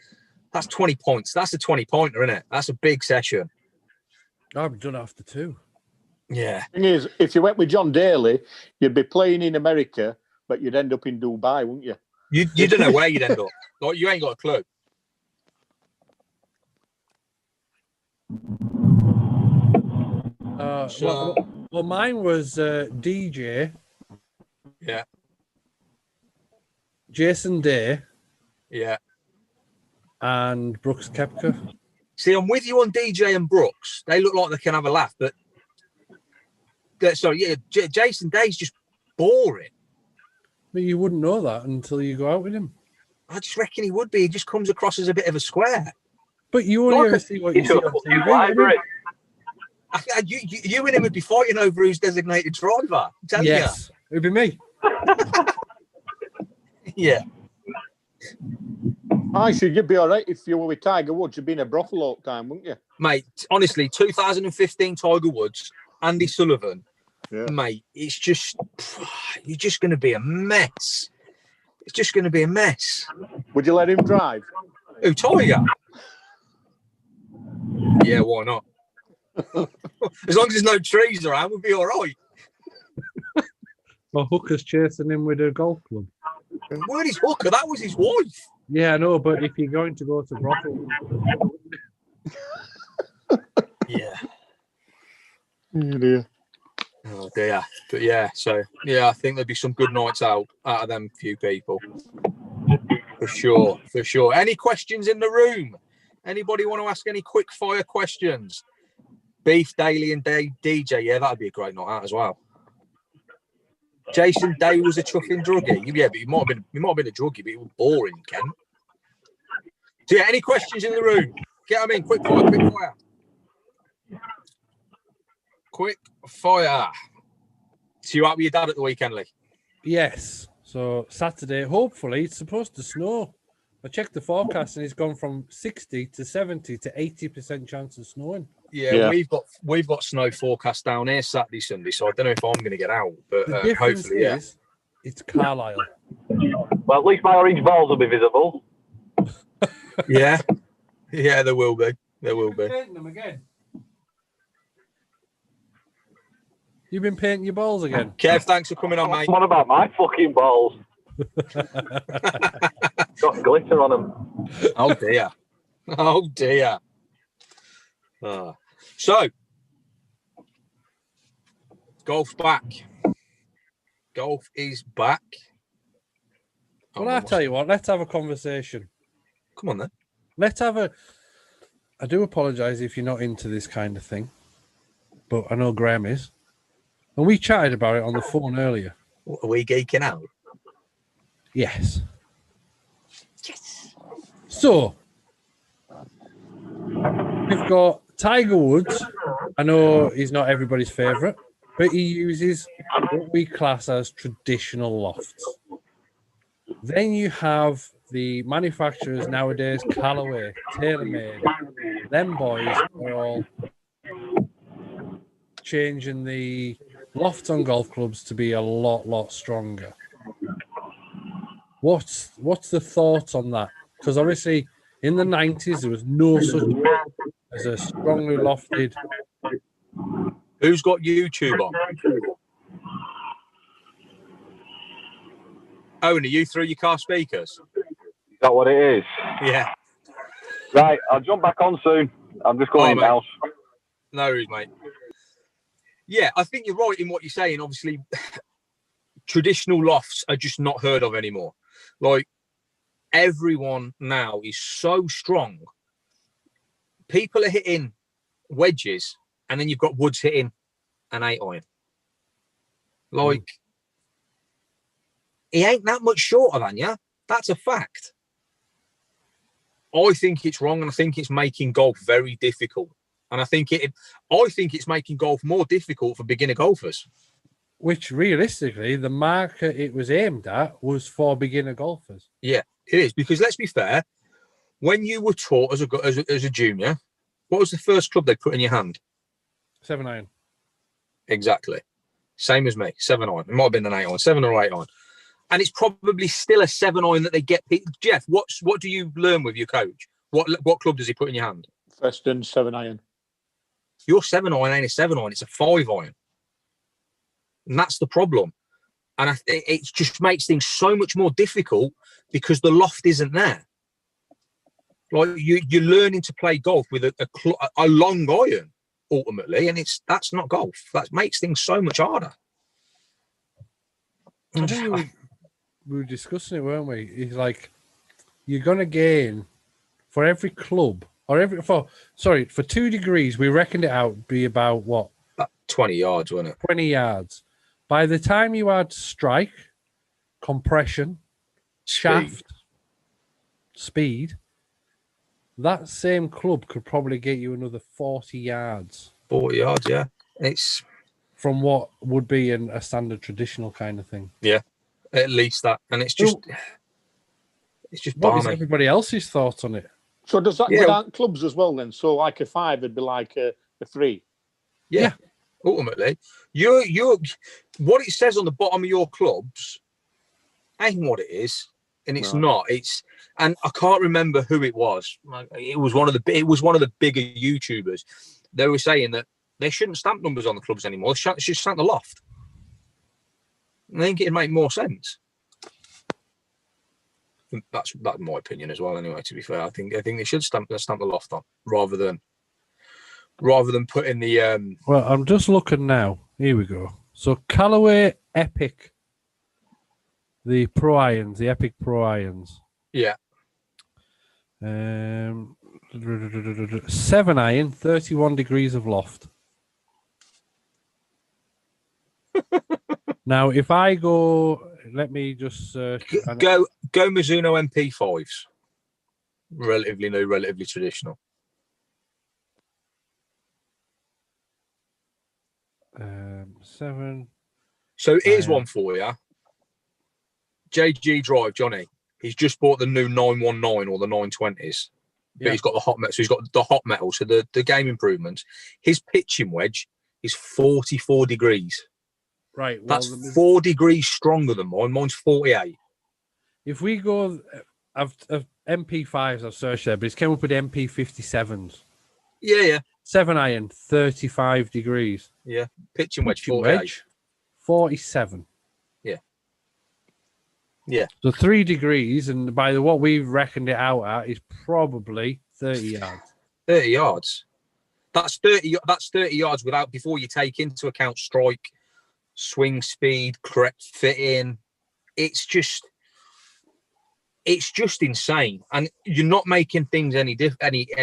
points. That's a 20-pointer, isn't it? That's a big session. I've done after 2. Yeah. The thing is, if you went with John Daly, you'd be playing in America, but you'd end up in Dubai, wouldn't you? You don't know where you'd end up. Like, you ain't got a clue. Well, mine was DJ. Yeah. Jason Day. Yeah. And Brooks Koepka. See, I'm with you on DJ and Brooks. They look like they can have a laugh, but Jason Day's just boring. But you wouldn't know that until you go out with him. I just reckon he would be. He just comes across as a bit of a square. But you only ever see what you see on TV. You and him would be fighting over who's designated driver. Yes, it'd be me. Yeah. You'd be all right if you were with Tiger Woods. You'd be in a brothel all the time, wouldn't you? Mate, honestly, 2015 Tiger Woods, Andy Sullivan, mate, it's just, you're just going to be a mess. It's just going to be a mess. Would you let him drive? Who, Tiger? Yeah, why not? As long as there's no trees around, we'll be all right. Well, Hooker's chasing him with a golf club. Where's his Hooker? That was his wife. Yeah, I know, but if you're going to go to brothel... Yeah. Oh, dear. Oh, dear. But yeah, I think there'd be some good nights out of them few people. For sure. Any questions in the room? Anybody want to ask any quick fire questions? Beef, Daly and DJ, yeah, that'd be a great night out as well. Jason Day was a chuffing druggie. Yeah, but he might have been a druggie, but he was boring, Ken. So yeah, any questions in the room? Get them in, quick fire. Quick fire. So you out with your dad at the weekend, Lee? Yes. So Saturday, hopefully, it's supposed to snow. I checked the forecast and it's gone from 60 to 70 to 80% chance of snowing. Yeah, we've got snow forecast down here Saturday, Sunday, so I don't know if I'm going to get out, but the difference hopefully, is it's Carlisle. Well, at least my orange balls will be visible. Yeah. Yeah, there will be. There will be. Painting them again. You've been painting your balls again. Kev, thanks for coming on, mate. What about my fucking balls? Got glitter on them. Oh dear. Oh dear. So, golf's back. Golf is back. Well, I tell you what, let's have a conversation. Come on then. Let's have a. I do apologise if you're not into this kind of thing, but I know Graham is. And we chatted about it on the phone earlier. Are we geeking out? Yes. Yes. So, we've got Tiger Woods. I know he's not everybody's favourite, but he uses what we class as traditional lofts. Then you have the manufacturers nowadays, Callaway, TaylorMade. Them boys are all changing the lofts on golf clubs to be a lot stronger. What's the thoughts on that? Because obviously in the 90s there was no such thing as a strongly lofted. Who's got YouTube on? Owen, are you through your car speakers? Is that what it is? Yeah. Right, I'll jump back on soon. I'm just going in the house. No worries, mate. Yeah, I think you're right in what you're saying. Obviously, traditional lofts are just not heard of anymore. Like, everyone now is so strong. People are hitting wedges, and then you've got Woods hitting an 8-iron. Like, he ain't that much shorter than you. That's a fact. I think it's wrong, and I think it's making golf very difficult. And I think it's making golf more difficult for beginner golfers. Which realistically, the market it was aimed at was for beginner golfers. Yeah, it is. Because let's be fair, when you were taught as a junior, what was the first club they put in your hand? 7-iron. Exactly. Same as me, 7-iron. It might have been an 8-iron, 7 or 8-iron. And it's probably still a 7-iron that they get. Jeff, what do you learn with your coach? What club does he put in your hand? Preston 7-iron. Your 7-iron ain't a 7-iron, it's a 5-iron. And that's the problem. And it just makes things so much more difficult because the loft isn't there. Like you're learning to play golf with a long iron, ultimately, and that's not golf. That makes things so much harder. I think we were discussing it, weren't we? It's like you're going to gain for every club or for 2 degrees. We reckoned it out be about what? About 20 yards, wasn't it? 20 yards. By the time you add strike, compression, shaft, speed, that same club could probably get you another 40 yards. 40 yards, yeah. It's from what would be a standard traditional kind of thing. Yeah, at least that. And it's just what is balmy. everybody else's thoughts on it? So does that go down clubs as well then? So like a 5 would be like a 3. Yeah. Ultimately, you're what it says on the bottom of your clubs ain't what it is, and it's not. And I can't remember who it was. It was one of the bigger YouTubers. They were saying that they shouldn't stamp numbers on the clubs anymore. They should stamp the loft. I think it'd make more sense. That's my opinion as well. Anyway, to be fair, I think they should stamp the loft on rather than putting the. Well, I'm just looking now. Here we go. So Callaway Epic, the Pro Irons, the Epic Pro Irons. Yeah. 7-iron, 31 degrees of loft. Now, if I go, let me just search. Go Mizuno MP5s. Relatively new, relatively traditional. 7. So here's one for you. JG Drive, Johnny. He's just bought the new 919 or the 920s. But he's got the hot metal. So he's got the hot metal. So the game improvements. His pitching wedge is 44 degrees. Right. Well, that's 4 degrees stronger than mine. Mine's 48. If we go, I've MP5s, I've searched there, but it's came up with MP57s. Yeah. 7 iron, 35 degrees. Yeah. Pitching wedge, Pitching 48. wedge, 47. Yeah. So 3 degrees, and by what we've reckoned it out at, is probably 30 yards. 30 yards. That's 30. That's 30 yards without before you take into account strike, swing speed, correct fitting. It's just insane, and you're not making things any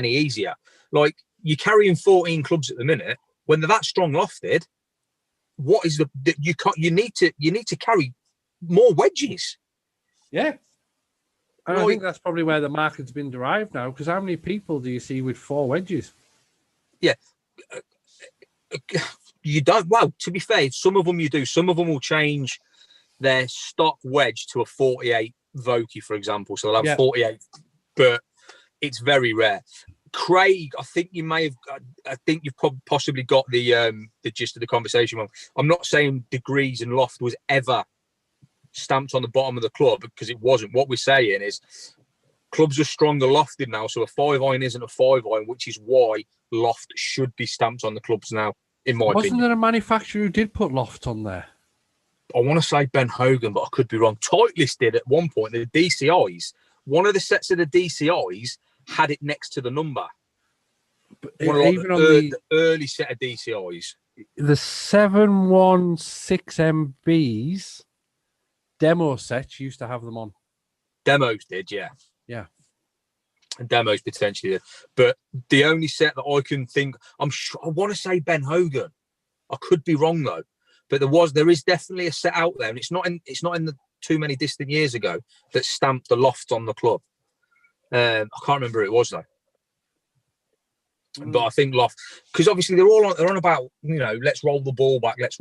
easier. Like, you're carrying 14 clubs at the minute. When they're that strong lofted, what is you need to carry more wedges. Yeah. And Like, I think that's probably where the market's been derived now, because how many people do you see with 4 wedges? Yeah. You don't. Well, to be fair, some of them you do. Some of them will change their stock wedge to a 48 Vokey, for example. So they'll have 48, but it's very rare. Craig, I think you may have. I think you've possibly got the gist of the conversation wrong. I'm not saying degrees and loft was ever stamped on the bottom of the club, because it wasn't. What we're saying is clubs are stronger lofted now, so a 5 iron isn't a 5 iron, which is why loft should be stamped on the clubs now, in my opinion. Wasn't there a manufacturer who did put loft on there? I want to say Ben Hogan, but I could be wrong. Titleist did at one point. The DCIs, one of the sets of the DCIs had it next to the number. But Even on the early set of DCIs. The 716MBs demo sets used to have them on. Demos did, yeah. Yeah. And demos potentially did. But the only set that I can think, I'm sure, I want to say Ben Hogan. I could be wrong though. But there is definitely a set out there, and it's not in the too many distant years ago, that stamped the loft on the club. I can't remember who it was though. But I think loft, because obviously they're on about, let's roll the ball back, let's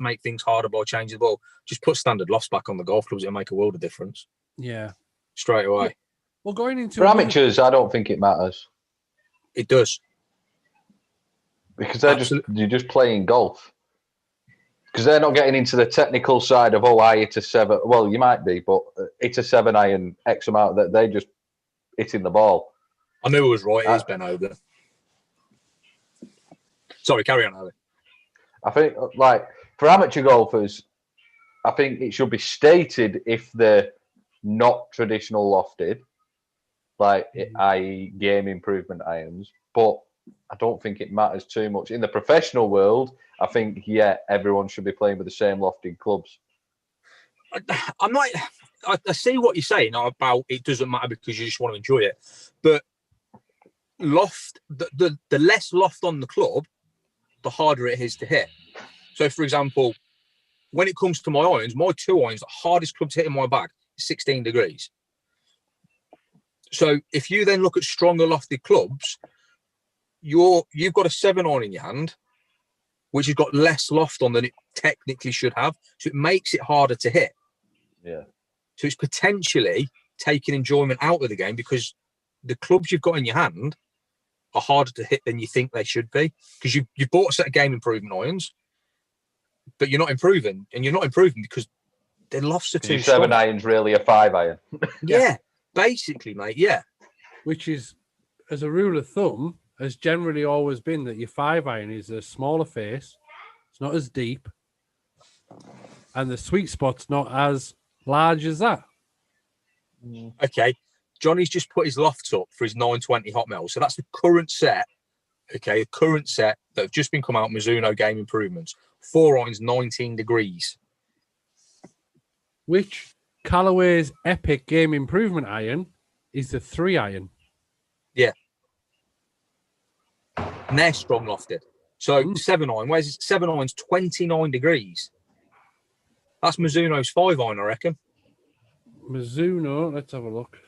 make things harder by changing the ball. Just put standard lofts back on the golf clubs; it'll make a world of difference. Yeah, straight away. Well, going into for amateurs, I don't think it matters. It does, because you're just playing golf. Because they're not getting into the technical side of, I hit a 7. Well, you might be, but it's a 7 iron X amount that they just hitting the ball. I knew it was right. It is Ben Hogan. Sorry, carry on, Ali. I think, for amateur golfers, I think it should be stated if they're not traditional lofted, i.e. game improvement irons. But I don't think it matters too much. In the professional world, I think, everyone should be playing with the same lofted clubs. I see what you're saying about it doesn't matter because you just want to enjoy it. But loft, the less loft on the club, the harder it is to hit. So, for example, when it comes to my irons, my 2 irons, the hardest club to hit in my bag is 16 degrees. So if you then look at stronger lofted clubs, you've got a 7 iron in your hand, which has got less loft on than it technically should have. So it makes it harder to hit. Yeah. So it's potentially taking enjoyment out of the game, because the clubs you've got in your hand are harder to hit than you think they should be, because you've bought a set of game improvement irons, but you're not improving, and you're not improving because the lofts are too strong. 7 iron's really a 5 iron. Yeah, basically, mate. Yeah. Which is, as a rule of thumb, has generally always been that your 5 iron is a smaller face, it's not as deep, and the sweet spot's not as large as that. Okay. Johnny's just put his lofts up for his 920 hot metal. So that's the current set. Okay, the current set that have just been come out, Mizuno game improvements. 4 irons, 19 degrees. Which Callaway's Epic game improvement iron is the 3 iron. Yeah. And they're strong lofted. So 7 iron, where's it? 7 irons, 29 degrees. That's Mizuno's 5 iron, I reckon. Mizuno, let's have a look.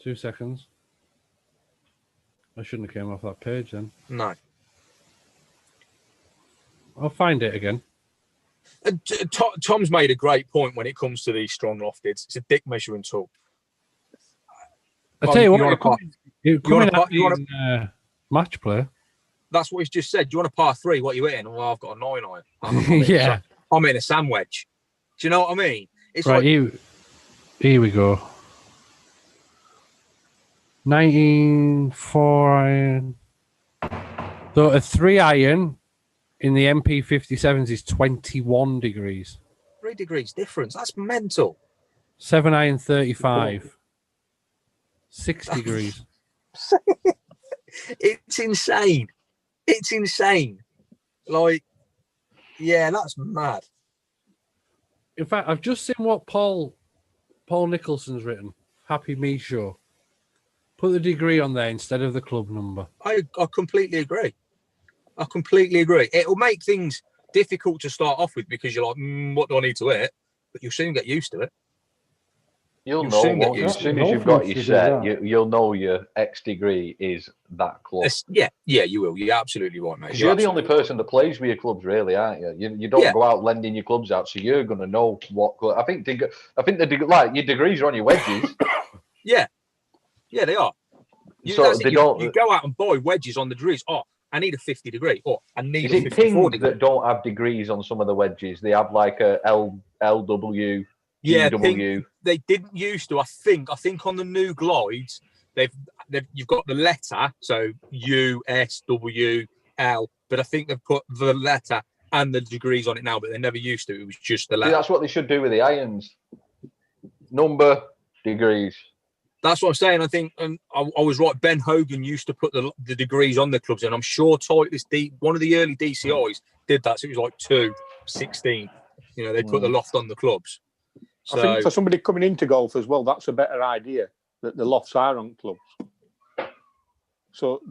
2 seconds. I shouldn't have came off that page then. No. I'll find it again. Tom's made a great point when it comes to these strong lofteds. It's a dick measuring tool. I tell you what, you want to match play. That's what he's just said. Do you want a par 3? What are you hitting? Well, I've got a 9 iron. Yeah. I'm in a sand wedge. Do you know what I mean? It's Right, like here we go. 19.4 iron. So a 3 iron in the MP57s is 21 degrees. 3 degrees difference. That's mental. 7 iron 35. 6 degrees. It's insane. It's insane. Like, yeah, that's mad. In fact, I've just seen what Paul Nicholson's written. Happy Me Show. Put the degree on there instead of the club number. I completely agree. I completely agree. It'll make things difficult to start off with because you're like, what do I need to hit? But you'll soon get used to it. You'll You know, soon get won't you? used As to soon it. as you've got Hopefully your to do set, that. you'll know your X degree is that club. Yeah, you will. You're absolutely right, mate. Because you're the only person that plays with your clubs, really, aren't you? You don't Yeah. go out lending your clubs out, so you're going to know what club. I think like your degrees are on your wedges. Yeah, they are. So they don't. You go out and buy wedges on the degrees. Oh, I need a 50 degree. Or I need Is a it 54 pins degree. that don't have degrees on some of the wedges? They have like a LW, Yeah, GW. they didn't used to. I think on the new glides, you've got the letter, so U, S, W, L, but I think they've put the letter and the degrees on it now, but they never used to. It was just the See, letter. that's what they should do with the irons. Number, degrees. That's what I'm saying. I think, and I was right. Ben Hogan used to put the degrees on the clubs, and I'm sure one of the early DCIs did that. So it was like 2, 16. You know, they put the loft on the clubs. So, I think for somebody coming into golf as well, that's a better idea, that the lofts are on clubs. So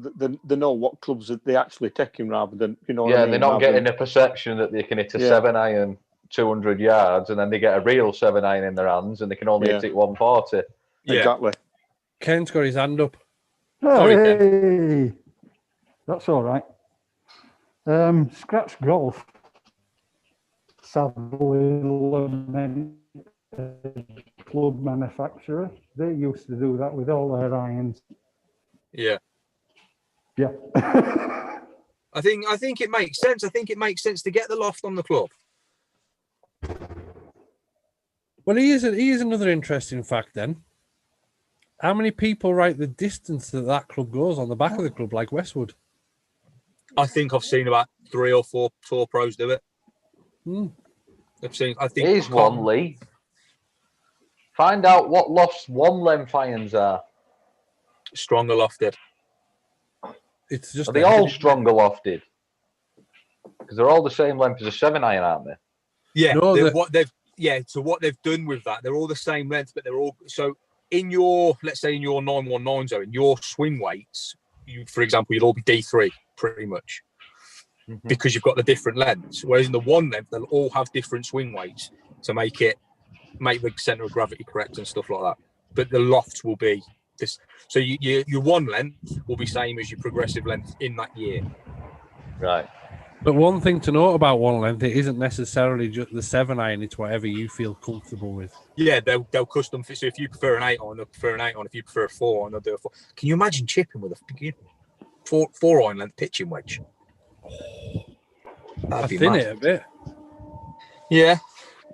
they know what clubs that they're actually taking rather than, you know what I mean? They're not rather getting than, a perception that they can hit a 7 iron 200 yards and then they get a real 7 iron in their hands and they can only hit it 140. yeah. Exactly. Ken's got his hand up. Sorry, Hey, that's all right. Scratch Golf sadly lament club manufacturer. They used to do that with all their irons. Yeah. Yeah. I think it makes sense. I think it makes sense to get the loft on the club. Well, here's another interesting fact then. How many people write the distance that club goes on the back of the club, like Westwood? I think I've seen about 3 or 4 tour pros do it. Here's one, Lee. Find out what lofts 1 length irons are. Stronger lofted. It's just Are they all stronger lofted? Because they're all the same length as a 7 iron, aren't they? Yeah. No, So what they've done with that, they're all the same length, but they're all so in your, let's say in your 919 zone, your swing weights, for example, you'll all be D3 pretty much. Because you've got the different lengths. Whereas in the 1 length, they'll all have different swing weights to make the center of gravity correct and stuff like that. But the loft will be this. So your 1 length will be same as your progressive length in that year. Right. But one thing to note about 1 length, it isn't necessarily just the 7 iron, it's whatever you feel comfortable with. Yeah, they'll custom fit. So if you prefer an 8 on, they'll prefer an 8 on. If you prefer a 4 on, they'll do a 4. Can you imagine chipping with a 4 iron length pitching wedge? I thin it a bit. Yeah,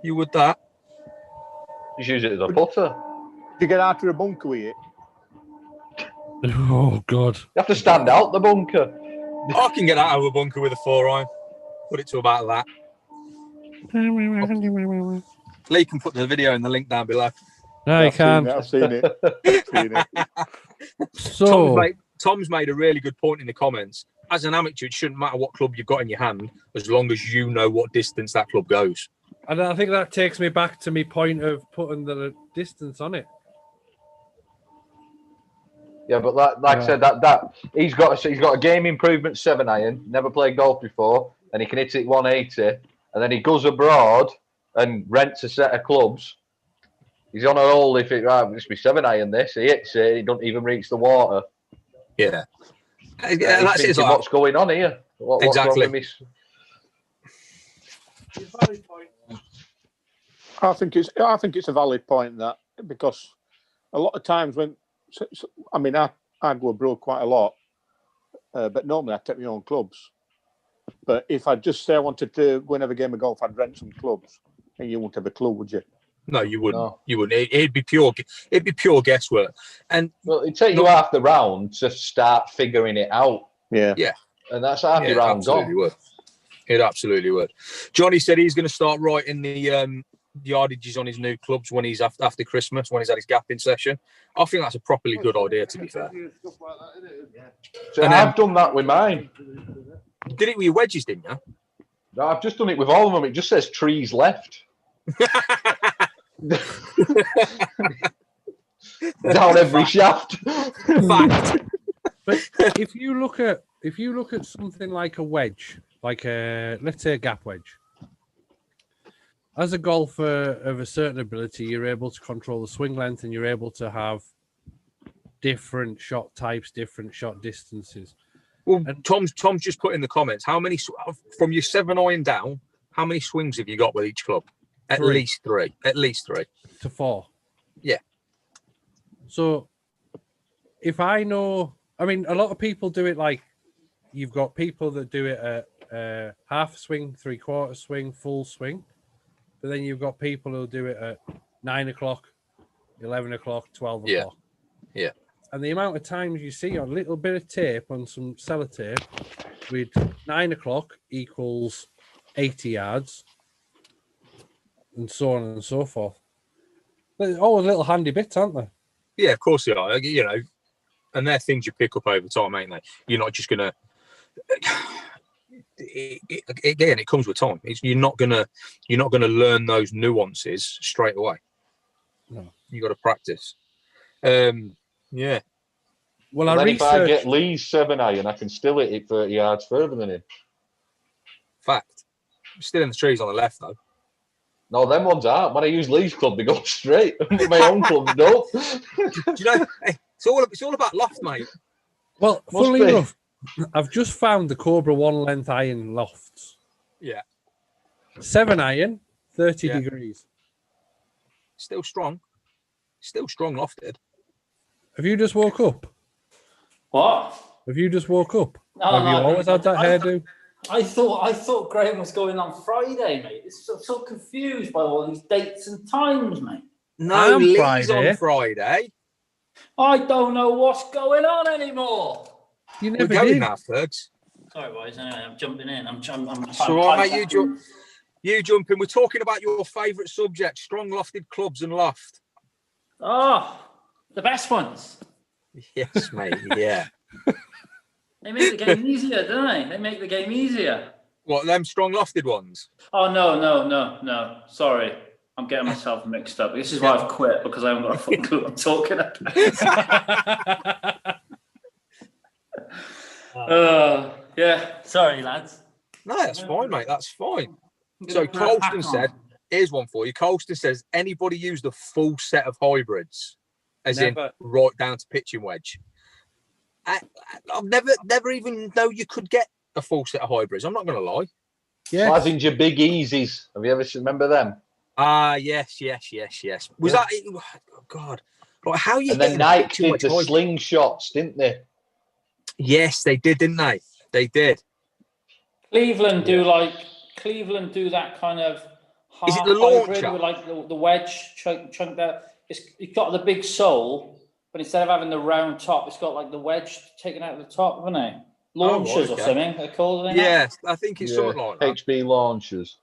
you would that. Just use it as a putter. You get out of a bunker with it. Oh, God. You have to stand out the bunker. I can get out of a bunker with a 4 iron. Put it to about that. Lee can put the video in the link down below. No, you can't. I've seen it. So, Tom's made a really good point in the comments. As an amateur, it shouldn't matter what club you've got in your hand, as long as you know what distance that club goes. and I think that takes me back to my point of putting the distance on it. Yeah, but like I said, that he's got a game improvement 7 iron. Never played golf before, and he can hit it 180. And then he goes abroad and rents a set of clubs. He's on a hole. If it must be 7 iron, this he hits it. He don't even reach the water. Yeah, That's it. What's going on here? What's wrong with me? I think it's a valid point, that, because a lot of times when, I mean, I go abroad quite a lot, but normally I take my own clubs, But if I just say I wanted to go and have a game of golf, I'd rent some clubs, and you wouldn't have a clue, would you? No, you wouldn't. No. You wouldn't. It'd be pure guesswork. And Well, it'd take you half the round to start figuring it out. Yeah. Yeah. And that's half your round absolutely gone. would. It absolutely would. Johnny said he's going to start writing the yardages on his new clubs when he's after Christmas, when he's had his gapping session. I think that's a properly good idea, to be fair. So I've done that with mine. You did it with your wedges, didn't you? No, I've just done it with all of them. It just says trees left. Down every shaft. Fact. But if you look at something like a wedge, like let's say a gap wedge, as a golfer of a certain ability, you're able to control the swing length and you're able to have different shot types, different shot distances. Well, and Tom's just put in the comments, how many from your 7-iron down, how many swings have you got with each club? At least three to 4. Yeah. So if I know, I mean, a lot of people do it like you've got people that do it at half swing, 3/4 swing, full swing. But then you've got people who do it at 9 o'clock, 11 o'clock, 12 o'clock. Yeah. And the amount of times you see on a little bit of tape on some sellotape with 9 o'clock equals 80 yards and so on and so forth. They're always little handy bits, aren't they? Yeah, of course they are. You know, and they're things you pick up over time, ain't they? You're not just gonna. Again, it comes with time. You're not gonna learn those nuances straight away. No, you got to practice. Yeah. Well, if I get Lee's 7-iron, I can still hit it 30 yards further than him. Fact. Still in the trees on the left, though. No, them ones aren't. When I use Lee's club, they go straight. My own clubs don't. Do you know? It's all about loft, mate. Well, funnily enough, I've just found the Cobra 1-length iron lofts. Yeah. 7-iron, 30 degrees. Still strong. Still strong lofted. Have you just woke up? What? Have you just woke up? No, Have you always had that hairdo? I thought Graham was going on Friday, mate. It's so confused by all these dates and times, mate. No, Lee's on Friday. I don't know what's going on anymore. You never We're going did. now, Fergs. Sorry, boys. Anyway, I'm jumping in. I'm so, mate, you jump in. We're talking about your favourite subject: strong lofted clubs and loft. Oh, the best ones. Yes, mate. Yeah. They make the game easier, don't they? They make the game easier. What, them strong lofted ones? Oh, no. Sorry. I'm getting myself mixed up. This is why I've quit, because I haven't got a fucking clue what I'm talking about. Yeah. Sorry, lads. No, that's fine, mate. That's fine. So Colston said, here's one for you. Colston says, anybody use the full set of hybrids? As Never. In right down to pitching wedge. I've never even know you could get a full set of hybrids. I'm not going to lie. Yeah. As in your big easies. Have you ever remember them? Yes. Was that? Oh, God. Like, how you? And then Nike did the slingshots, didn't they? Yes, they did, didn't they? They did. Cleveland do that kind of. Is it the launcher? Hybrid with like the wedge chunk there. It's got the big sole, but instead of having the round top, it's got like the wedge taken out of the top, haven't it? Launchers or something they're called. Yes, I think it's something like that. HB launchers.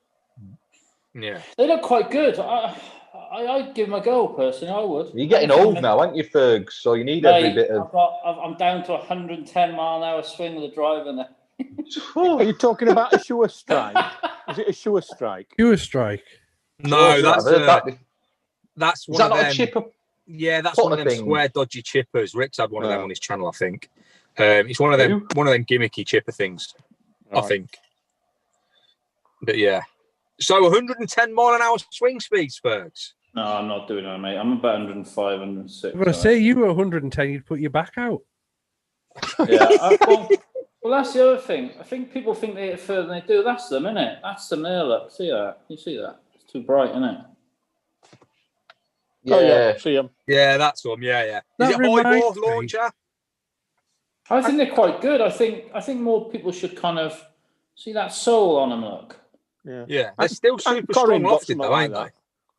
Yeah, they look quite good. I'd give them a go personally. I would. You're getting old now, aren't you, Ferg? So you need every bit of. I'm down to 110 mile an hour swing with a driver now. Are you talking about a sure strike? Is it a sure strike? Sure strike. No, that's one of them. A chipper? Yeah, that's one of them square dodgy chippers. Rick's had one of them on his channel, I think. It's one of them gimmicky chipper things, I think. But yeah. So 110 mile an hour swing speed, Spurs. No, I'm not doing that, mate. I'm about 105, 106. I'm going to say you were 110, you'd put your back out. Yeah. Well, that's the other thing. I think people think they hit further than they do. That's them, isn't it? That's them there, look. See that? You see that? It's too bright, isn't it? Yeah. Oh, yeah. See them. Yeah, that's them. Yeah. Is it high ball launcher? I think they're quite good. I think more people should kind of See that sole on them, look. Yeah, they're still super strong Corinne got lofted something though, like ain't that.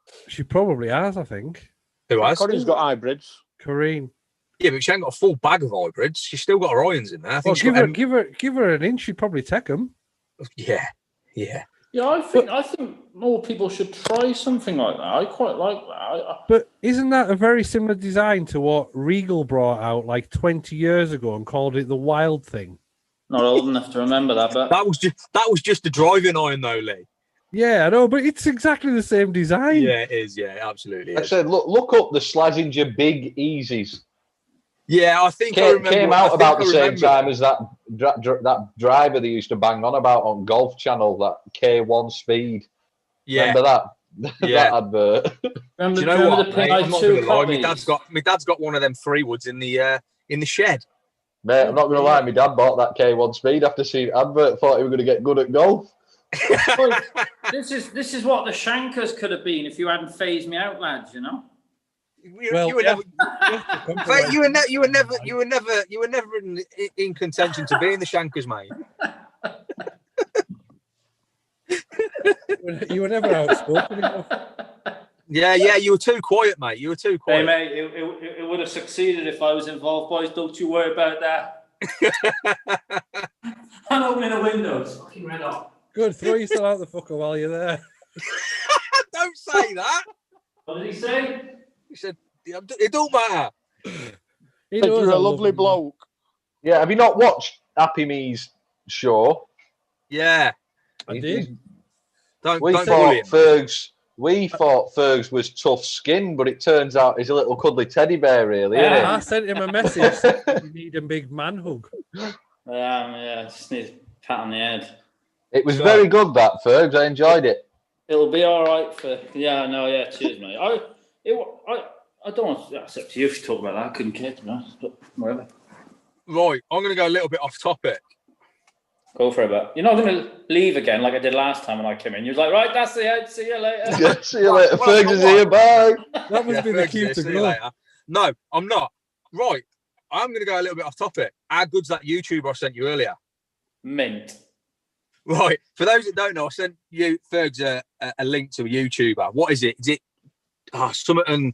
they? She probably has, I think. Who has? Corinne's got hybrids. Corinne. Yeah, but she ain't got a full bag of hybrids. She's still got her irons in there. I think Well, she's give her an inch. She'd probably take them. Yeah. Yeah, I think more people should try something like that. I quite like that. But isn't that a very similar design to what Regal brought out like 20 years ago and called it the Wild Thing? Not old enough to remember that, but that was just a driving iron though, Lee. Yeah, I know, but it's exactly the same design. Yeah, it is. Yeah, absolutely. I said, look up the Slazenger Big Easies. Yeah, I think I remember. Came out about the same time as that driver they used to bang on about on Golf Channel, that K1 Speed. Yeah. Remember that? Yeah. That advert. remember, Do you know remember what? the Mate, Ping I'm not I2 gonna lie. copies? My dad's got one of them 3-woods in the shed. Mate, I'm not going to lie, my dad bought that K1 Speed after seeing the advert, thought he was going to get good at golf. This is what the Shankers could have been if you hadn't phased me out, lads, you know? You were never in contention to be in the Shankers, mate. You were never outspoken enough. Yeah, you were too quiet, mate. You were too quiet. Hey, mate, it would have succeeded if I was involved, boys. Don't you worry about that. I'm opening the windows. Fucking red hot. Good, throw yourself out the fucker while you're there. Don't say that. What did he say? He said, it don't matter. You're a lovely bloke. Yeah, have you not watched Happy Me's show? Yeah. I did. We thought Fergs was tough skin, but it turns out he's a little cuddly teddy bear, really. Isn't he? I sent him a message saying you need a big man hug. Yeah, just need a pat on the head. It was very good, that, Fergs. I enjoyed it. It'll be all right for... Yeah, cheers, mate. I don't want to... That's up to you if you talk about that. I couldn't care, to be honest, but whatever. Right, I'm going to go a little bit off topic. Go for it, but you're not going to leave again like I did last time when I came in. You was like, right, that's the end. See you later. Yeah, see you later. Fergs is here. Bye. That must be the cue to go. No, I'm not. Right, I'm going to go a little bit off topic. How good's that YouTuber I sent you earlier? Mint. Right, for those that don't know, I sent you, Fergs, a link to a YouTuber. What is it? Is it something?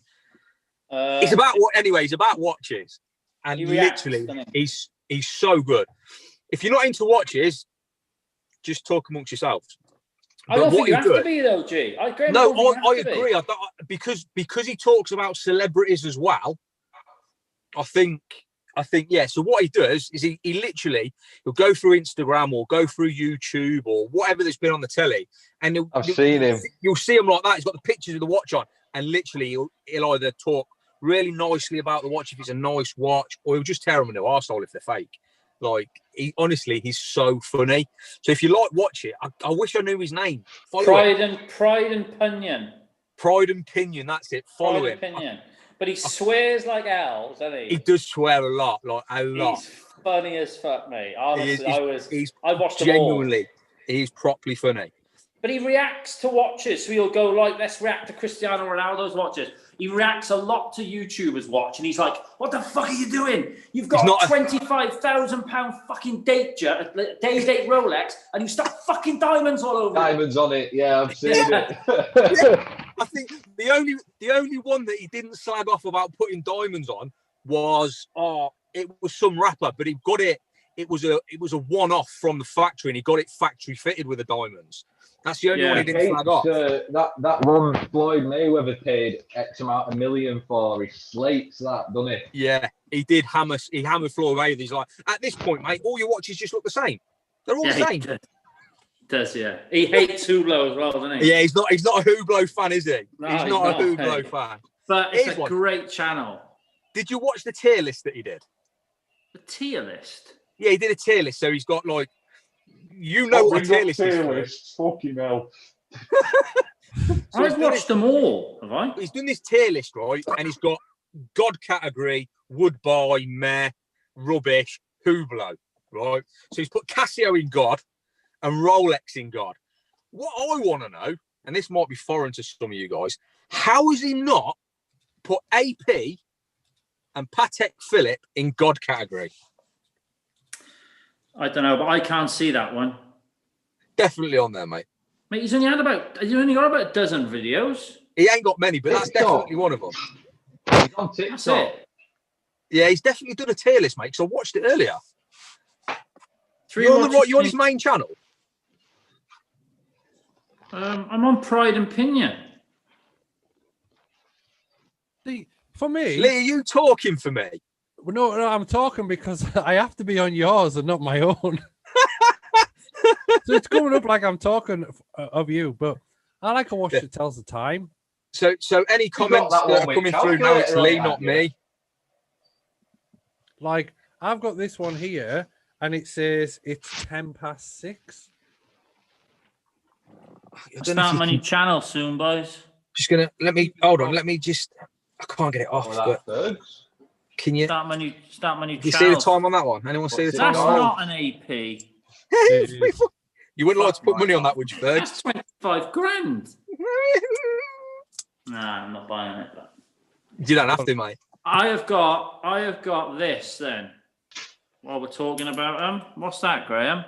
It's about what? Anyway, it's about watches, and literally, he's so good. If you're not into watches, just talk amongst yourselves. I don't think you have to be though, G. I agree. Because he talks about celebrities as well. I think, yeah. So what he does is he literally he'll go through Instagram or go through YouTube or whatever that's been on the telly, and I've seen him. You'll see him like that. He's got the pictures of the watch on, and literally he'll either talk really nicely about the watch if it's a nice watch, or he'll just tear them a new arsehole if they're fake. Like, he's so funny. So if you like watch it, I wish I knew his name. Pride and Pinion. Pride and Pinion, that's it. Follow him. Pinion. But he swears like hell, doesn't he? He does swear a lot, like a lot. He's funny as fuck, mate. Honestly, I watched genuinely, them all. He's properly funny. But he reacts to watches. So he'll go like, let's react to Cristiano Ronaldo's watches. He reacts a lot to YouTubers' watch, and he's like, "What the fuck are you doing? You've got a £25,000 fucking day date Rolex, and you stuck fucking diamonds all over Diamonds on it, yeah, I've seen it. I think the only one that he didn't slag off about putting diamonds on was it was some rapper, but he got it. It was a one-off from the factory, and he got it factory fitted with the diamonds. That's the only one he didn't flag off. That one Floyd Mayweather paid X amount of million for. He slates that, doesn't he? Yeah, he did hammer. He hammered Floyd Mayweather. He's like, at this point, mate, all your watches just look the same. They're all the same. He does, yeah. He hates Hublot as well, doesn't he? Yeah, he's not a Hublot fan, is he? No, he's not a Hublot fan. But it's a great channel. Did you watch the tier list that he did? The tier list? Yeah, he did a tier list. So he's got like, what a tier list is. Fucking hell. So I've watched them all, have I? He's done this tier list, right? And he's got God category, would buy, meh, rubbish, Hublot, right? So he's put Casio in God and Rolex in God. What I want to know, and this might be foreign to some of you guys, how has he not put AP and Patek Philippe in God category? I don't know, but I can't see that one. Definitely on there, mate. Mate, you only got about a dozen videos. He ain't got many, but that's definitely one of them. He's on TikTok. That's it. Yeah, he's definitely done a tier list, mate, because I watched it earlier. You're on his main channel? I'm on Pride and Pinion. See, for me... Lee, are you talking for me? No, I'm talking because I have to be on yours and not my own. So it's coming up like I'm talking of you, but I like a watch that tells the time. So any comments that are coming through now, it's Lee, not me. Like, I've got this one here, and it says it's 6:10. Start my new channel soon, boys. Just gonna hold on. Let me just. I can't get it off. But can you start my new channel? You see the time on that one? Anyone see the time? That's not an AP. You wouldn't like to put money on that, would you, Ferg? That's 25 grand. Nah, I'm not buying it. But... You don't have to, mate. I have got this then. While we're talking about them, what's that, Graham?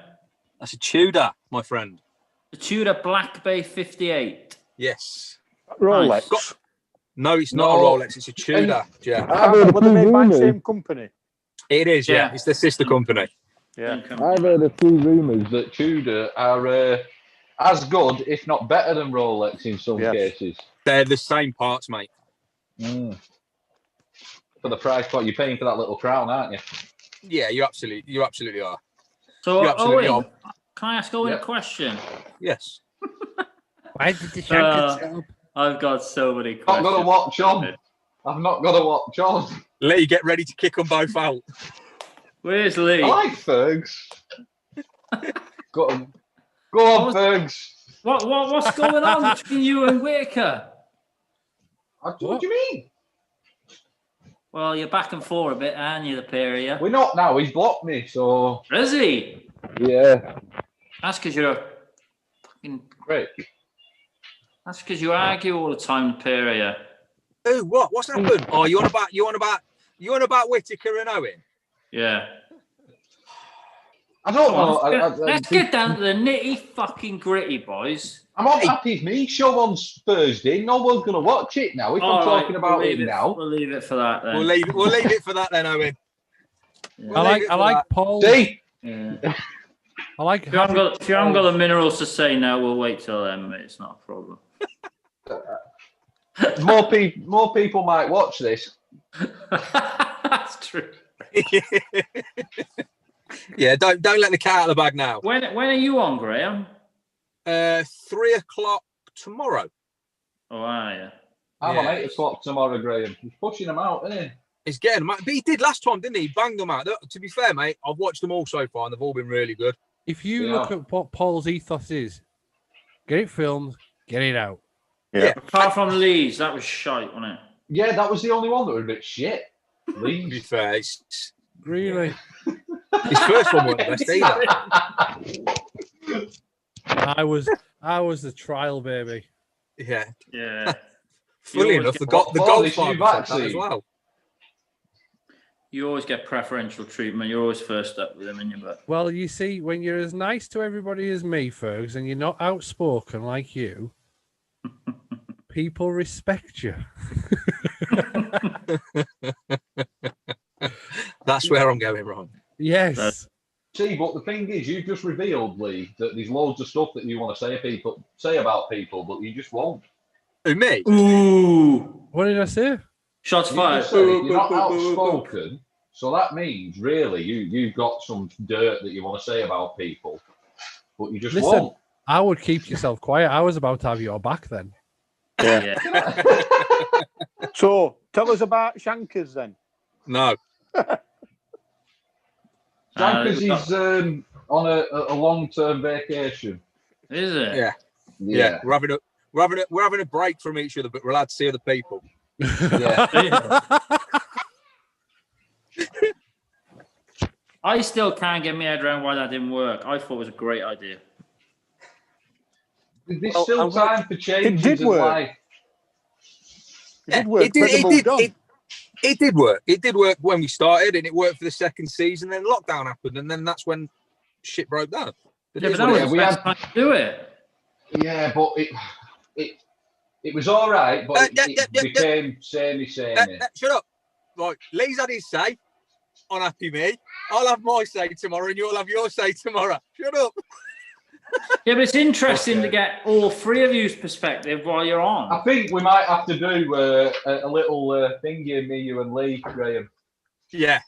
That's a Tudor, my friend. The Tudor Black Bay 58. Yes. Rolex. Nice. No, it's not a Rolex. It's a Tudor. Yeah. Were they made by the same company? It is. Yeah. It's the sister company. Yeah. I've heard a few rumours that Tudor are as good, if not better, than Rolex in some cases. They're the same parts, mate. For the price point, you're paying for that little crown, aren't you? Yeah, you absolutely are. So, absolutely Owen, can I ask Owen a question? Yes. Why did the shank I've got so many questions. I've not got to watch on. I've not got to watch on. Lee, get ready to kick them both out. Where's Lee? I like Fergs. Go on, Fergs. What's going on between you and Whitaker? What do you mean? Well, you're back and forth a bit, aren't you, the pair of you? We're not now. He's blocked me, so... Is he? Yeah. That's because you're a fucking... Great. That's because you argue all the time, the pair of you. Oh, what? What's happened? Oh, you on about Whitaker and Owen? Yeah. I don't know. Let's get down to the nitty fucking gritty, boys. I'm on Happy Me show on Thursday. No one's going to watch it now. If I'm talking about it now. We'll leave it for that then. We'll leave it for that then, Owen. Yeah. I like Paul. See? Yeah. I like. If you haven't got the minerals to say now, we'll wait till then, mate. It's not a problem. More people might watch this. That's true. Yeah, don't let the cat out of the bag now. When are you on, Graham? 3 o'clock tomorrow. Oh, are you? I'm on 8 o'clock tomorrow, Graham. He's pushing them out, isn't he? He's getting them out. But he did last time, didn't he? He banged them out. To be fair, mate, I've watched them all so far, and they've all been really good. If you look at what Paul's ethos is, get it filmed, get it out. Yeah. Apart from Lee's, that was shite, wasn't it? Yeah, that was the only one that was a bit shit. Lee's. To be fair, Really? His first one wasn't the best either. I was the trial baby. Yeah. Yeah. Funny enough, the golf farm as well. You always get preferential treatment. You're always first up with them in your butt. Well, you see, when you're as nice to everybody as me, Fergs, and you're not outspoken like you, people respect you. That's where I'm going wrong. Yes. See, but the thing is, you've just revealed, Lee, that there's loads of stuff that you want to say about people, but you just won't. Who, me? Ooh. What did I say? Shots fired. You're not outspoken, so that means, really, you've got some dirt that you want to say about people, but you just won't. I would keep yourself quiet. I was about to have your back then. Yeah. So, tell us about Shankers then. No. Shankers is on a long-term vacation. Is it? Yeah. We're having a break from each other, but we're allowed to see other people. Yeah. I still can't get my head around why that didn't work. I thought it was a great idea. There's still time for changes. It did work. It did work. It did work when we started, and it worked for the second season. Then lockdown happened, and then that's when shit broke down. Yeah, but that was the best time to do it. Yeah, but it was all right, but it became samey. Shut up. Right, Lee's had his say on Happy Me. I'll have my say tomorrow, and you'll have your say tomorrow. Shut up. Yeah, but it's interesting to get all three of you's perspective while you're on. I think we might have to do a little thingy, me, you, and Lee, Graham. Yeah.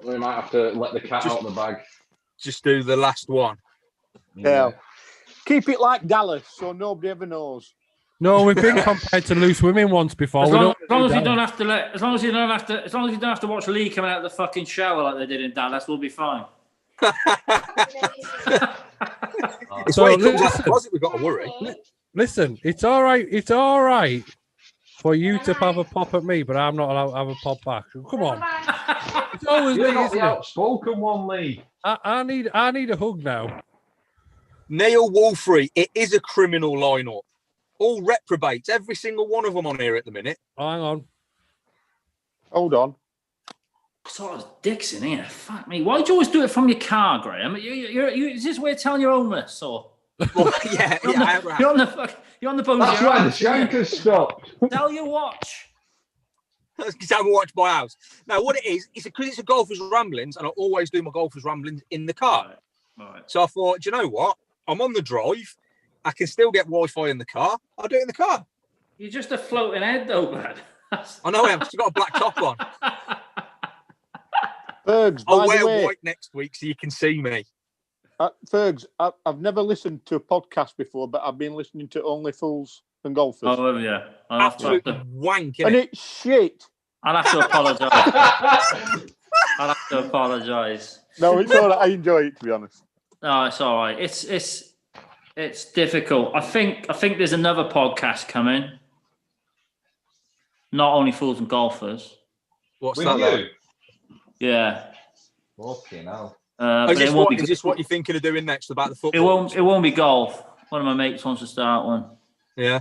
We might have to let the cat out of the bag. Just do the last one. Yeah. Keep it like Dallas, so nobody ever knows. No, we've been compared to loose women once before. As long as you don't have to watch Lee coming out of the fucking shower like they did in Dallas, we'll be fine. It's so when he comes out the closet, we've got to worry. Listen, it's all right. It's all right for you to have a pop at me, but I'm not allowed to have a pop back. Come on. It's always You're me, not isn't the it? outspoken one, Lee. I need a hug now. Neil Wolfrey, it is a criminal lineup. All reprobates, every single one of them on here at the minute. Hang on. Hold on. I thought it was dicks in here. Fuck me. Why do you always do it from your car, Graham? Is this way of telling you're homeless? Or? Well, yeah, you're on the boat. That's why the shankers stopped. Tell your watch. That's because I haven't watched my house. Now, what it is, because it's a Golfer's Ramblings, and I always do my Golfer's Ramblings in the car. Right. So I thought, do you know what? I'm on the drive. I can still get Wi-Fi in the car. I'll do it in the car. You're just a floating head, though, man. I know I am. I've got a black top on. Fergs, I'll by wear the way, white next week so you can see me. Fergs, I've never listened to a podcast before, but I've been listening to Only Fools and Golfers. Oh, yeah. Absolute wank, and it's shit. I'll have to apologise. I'll have to apologise. No, it's all right. I enjoy it, to be honest. No, it's all right. It's difficult. I think there's another podcast coming. Not Only Fools and Golfers. What's With that? you? Like? Yeah. Okay, now. Is this what you're thinking of doing next about the football? It won't be golf. One of my mates wants to start one. Yeah.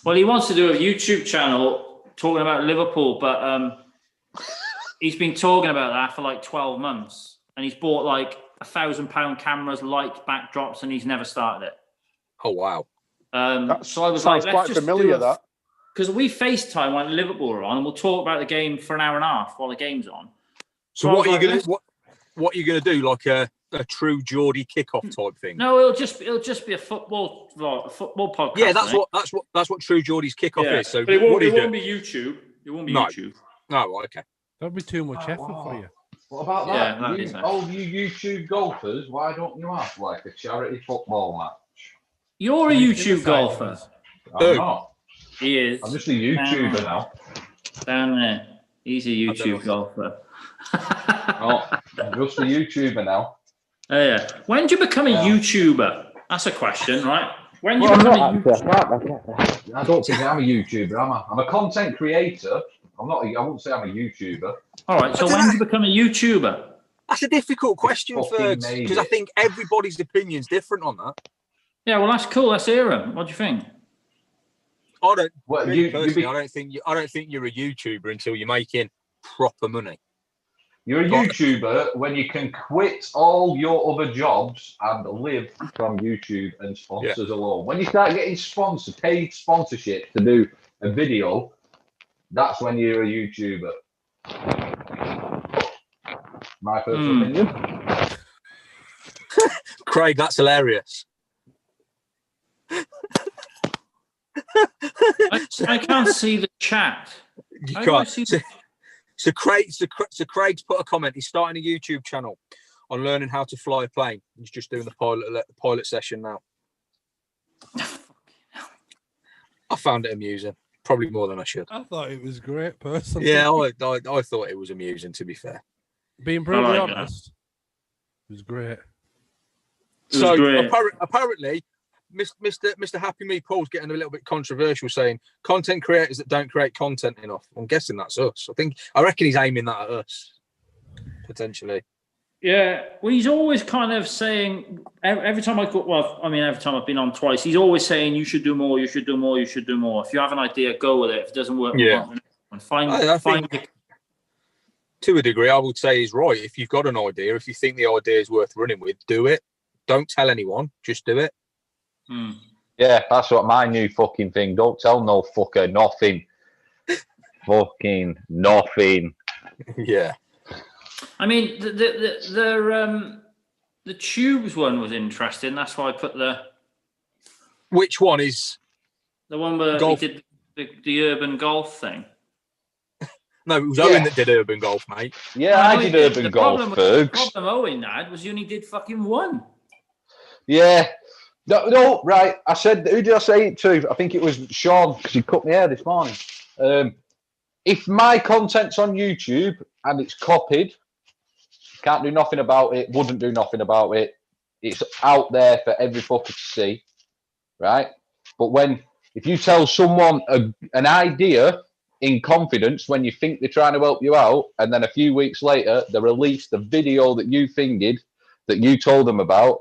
Well, he wants to do a YouTube channel talking about Liverpool, but he's been talking about that for like 12 months, and he's bought like £1,000 cameras, lights, backdrops, and he's never started it. Oh wow! So I was like, quite familiar that. Because we FaceTime when Liverpool are on, and we'll talk about the game for an hour and a half while the game's on. So what are you going to what are you going to do? Like a true Geordie kickoff type thing? No, it'll just be a football podcast. Yeah, that's what true Geordie's kickoff is. So but it won't be YouTube. It won't be YouTube. No, okay. That'd be too much effort for you. What about that? Yeah, all you YouTube golfers, why don't you have like a charity football match? You're a YouTube golfer. I'm not. He is. I'm just a YouTuber now. Down there. He's a YouTube golfer. Oh, I'm just a YouTuber now. Oh, yeah. When do you become a YouTuber? That's a question, right? When do you become a YouTuber? I don't think I'm a YouTuber, am I? I'm a content creator. I wouldn't say I'm a YouTuber. All right, so when do you become a YouTuber? That's a difficult question, Fergs, because I think everybody's opinion's different on that. Yeah, well, that's cool. Let's hear him. What do you think? I don't think you're a YouTuber until you're making proper money. You're a YouTuber when you can quit all your other jobs and live from YouTube and sponsors alone. When you start getting paid sponsorship to do a video, that's when you're a YouTuber. My personal opinion. Craig, that's hilarious. I can't see the chat. You can't. So Craig's put a comment. He's starting a YouTube channel on learning how to fly a plane. He's just doing the pilot session now. I found it amusing. Probably more than I should. I thought it was great, personally. Yeah, I thought it was amusing, to be fair. Being brutally honest, it was great. Apparently, Mr. Happy Me Paul's getting a little bit controversial, saying content creators that don't create content enough. I'm guessing that's us. I reckon he's aiming that at us, potentially. Yeah, well, he's always kind of saying every time every time I've been on twice, he's always saying you should do more, you should do more, you should do more. If you have an idea, go with it. If it doesn't work, find. to a degree, I would say he's right. If you've got an idea, if you think the idea is worth running with, do it. Don't tell anyone. Just do it. Yeah, that's what my new fucking thing. Don't tell no fucker nothing. Fucking nothing. Yeah. I mean, the tubes one was interesting. That's why I put the. Which one is the one where we did the urban golf thing? No, it was Owen that did urban golf, mate. Yeah, I did urban golf, Fergs. The problem Owen had was he only did fucking one. Yeah. No, right. I said, who did I say it to? I think it was Sean, because he cut my hair this morning. If my content's on YouTube and it's copied, can't do nothing about it, wouldn't do nothing about it. It's out there for every fucker to see, right? But if you tell someone an idea in confidence when you think they're trying to help you out, and then a few weeks later they release the video that you fingered, that you told them about,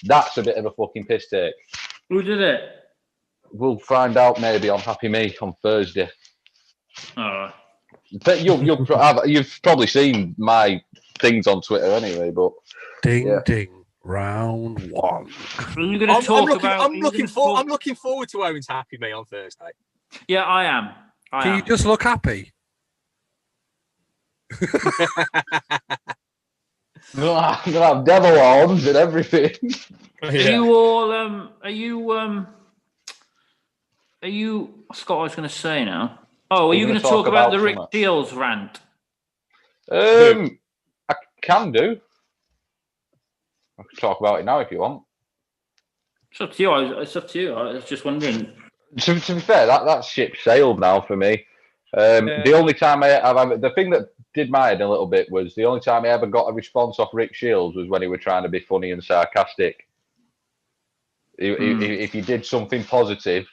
that's a bit of a fucking piss take. Who did it? We'll find out maybe on Happy Me on Thursday. Oh. But you've probably seen my things on Twitter anyway. But ding, round one. Are you going to talk about? I'm looking forward to Owen's Happy Me on Thursday. Yeah, I am. Can you just look happy? I'm gonna have devil arms and everything. Are you all? Are you? I forgot what I was going to say now. Oh, are you going to talk about the Rick Shields rant? I can do. I can talk about it now if you want. It's up to you. It's up to you. I was just wondering. To be fair, that ship sailed now for me. The only time the thing that did my head a little bit was the only time I ever got a response off Rick Shields was when he was trying to be funny and sarcastic. If you did something positive,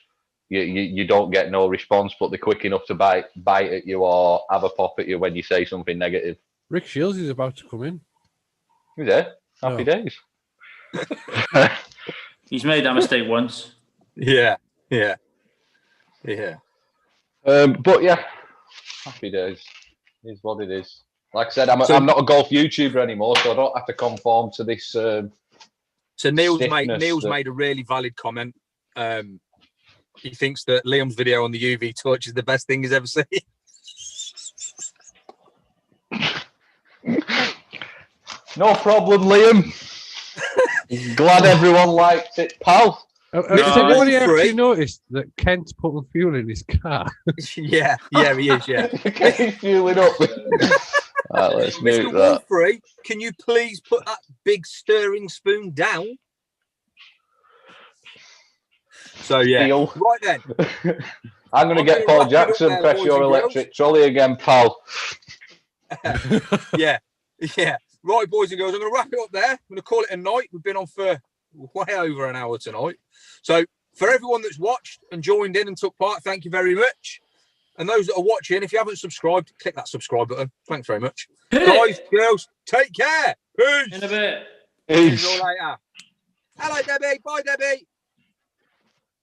you don't get no response, but they're quick enough to bite at you or have a pop at you when you say something negative. Rick Shields is about to come in. Is it? Happy days. He's made that mistake once. Yeah. But yeah, happy days is what it is. Like I said, I'm not a golf YouTuber anymore, so I don't have to conform to this. So Neil's made a really valid comment. He thinks that Liam's video on the UV touch is the best thing he's ever seen. No problem, Liam. Glad everyone liked it, pal. Has anybody actually noticed that Kent's putting fuel in his car? yeah, he is, yeah. He's fueling up. Right, let's move that. Wolfrey, can you please put that big stirring spoon down? So, yeah. Deal. Right then. I'm going to get Paul Jackson, press your electric trolley again, pal. Yeah. Right, boys and girls, I'm going to wrap it up there. I'm going to call it a night. We've been on for way over an hour tonight. So for everyone that's watched and joined in and took part, thank you very much. And those that are watching, if you haven't subscribed, click that subscribe button. Thanks very much. Guys, girls, take care. Peace. In a bit. Peace. See you all later. Hello, Debbie. Bye, Debbie.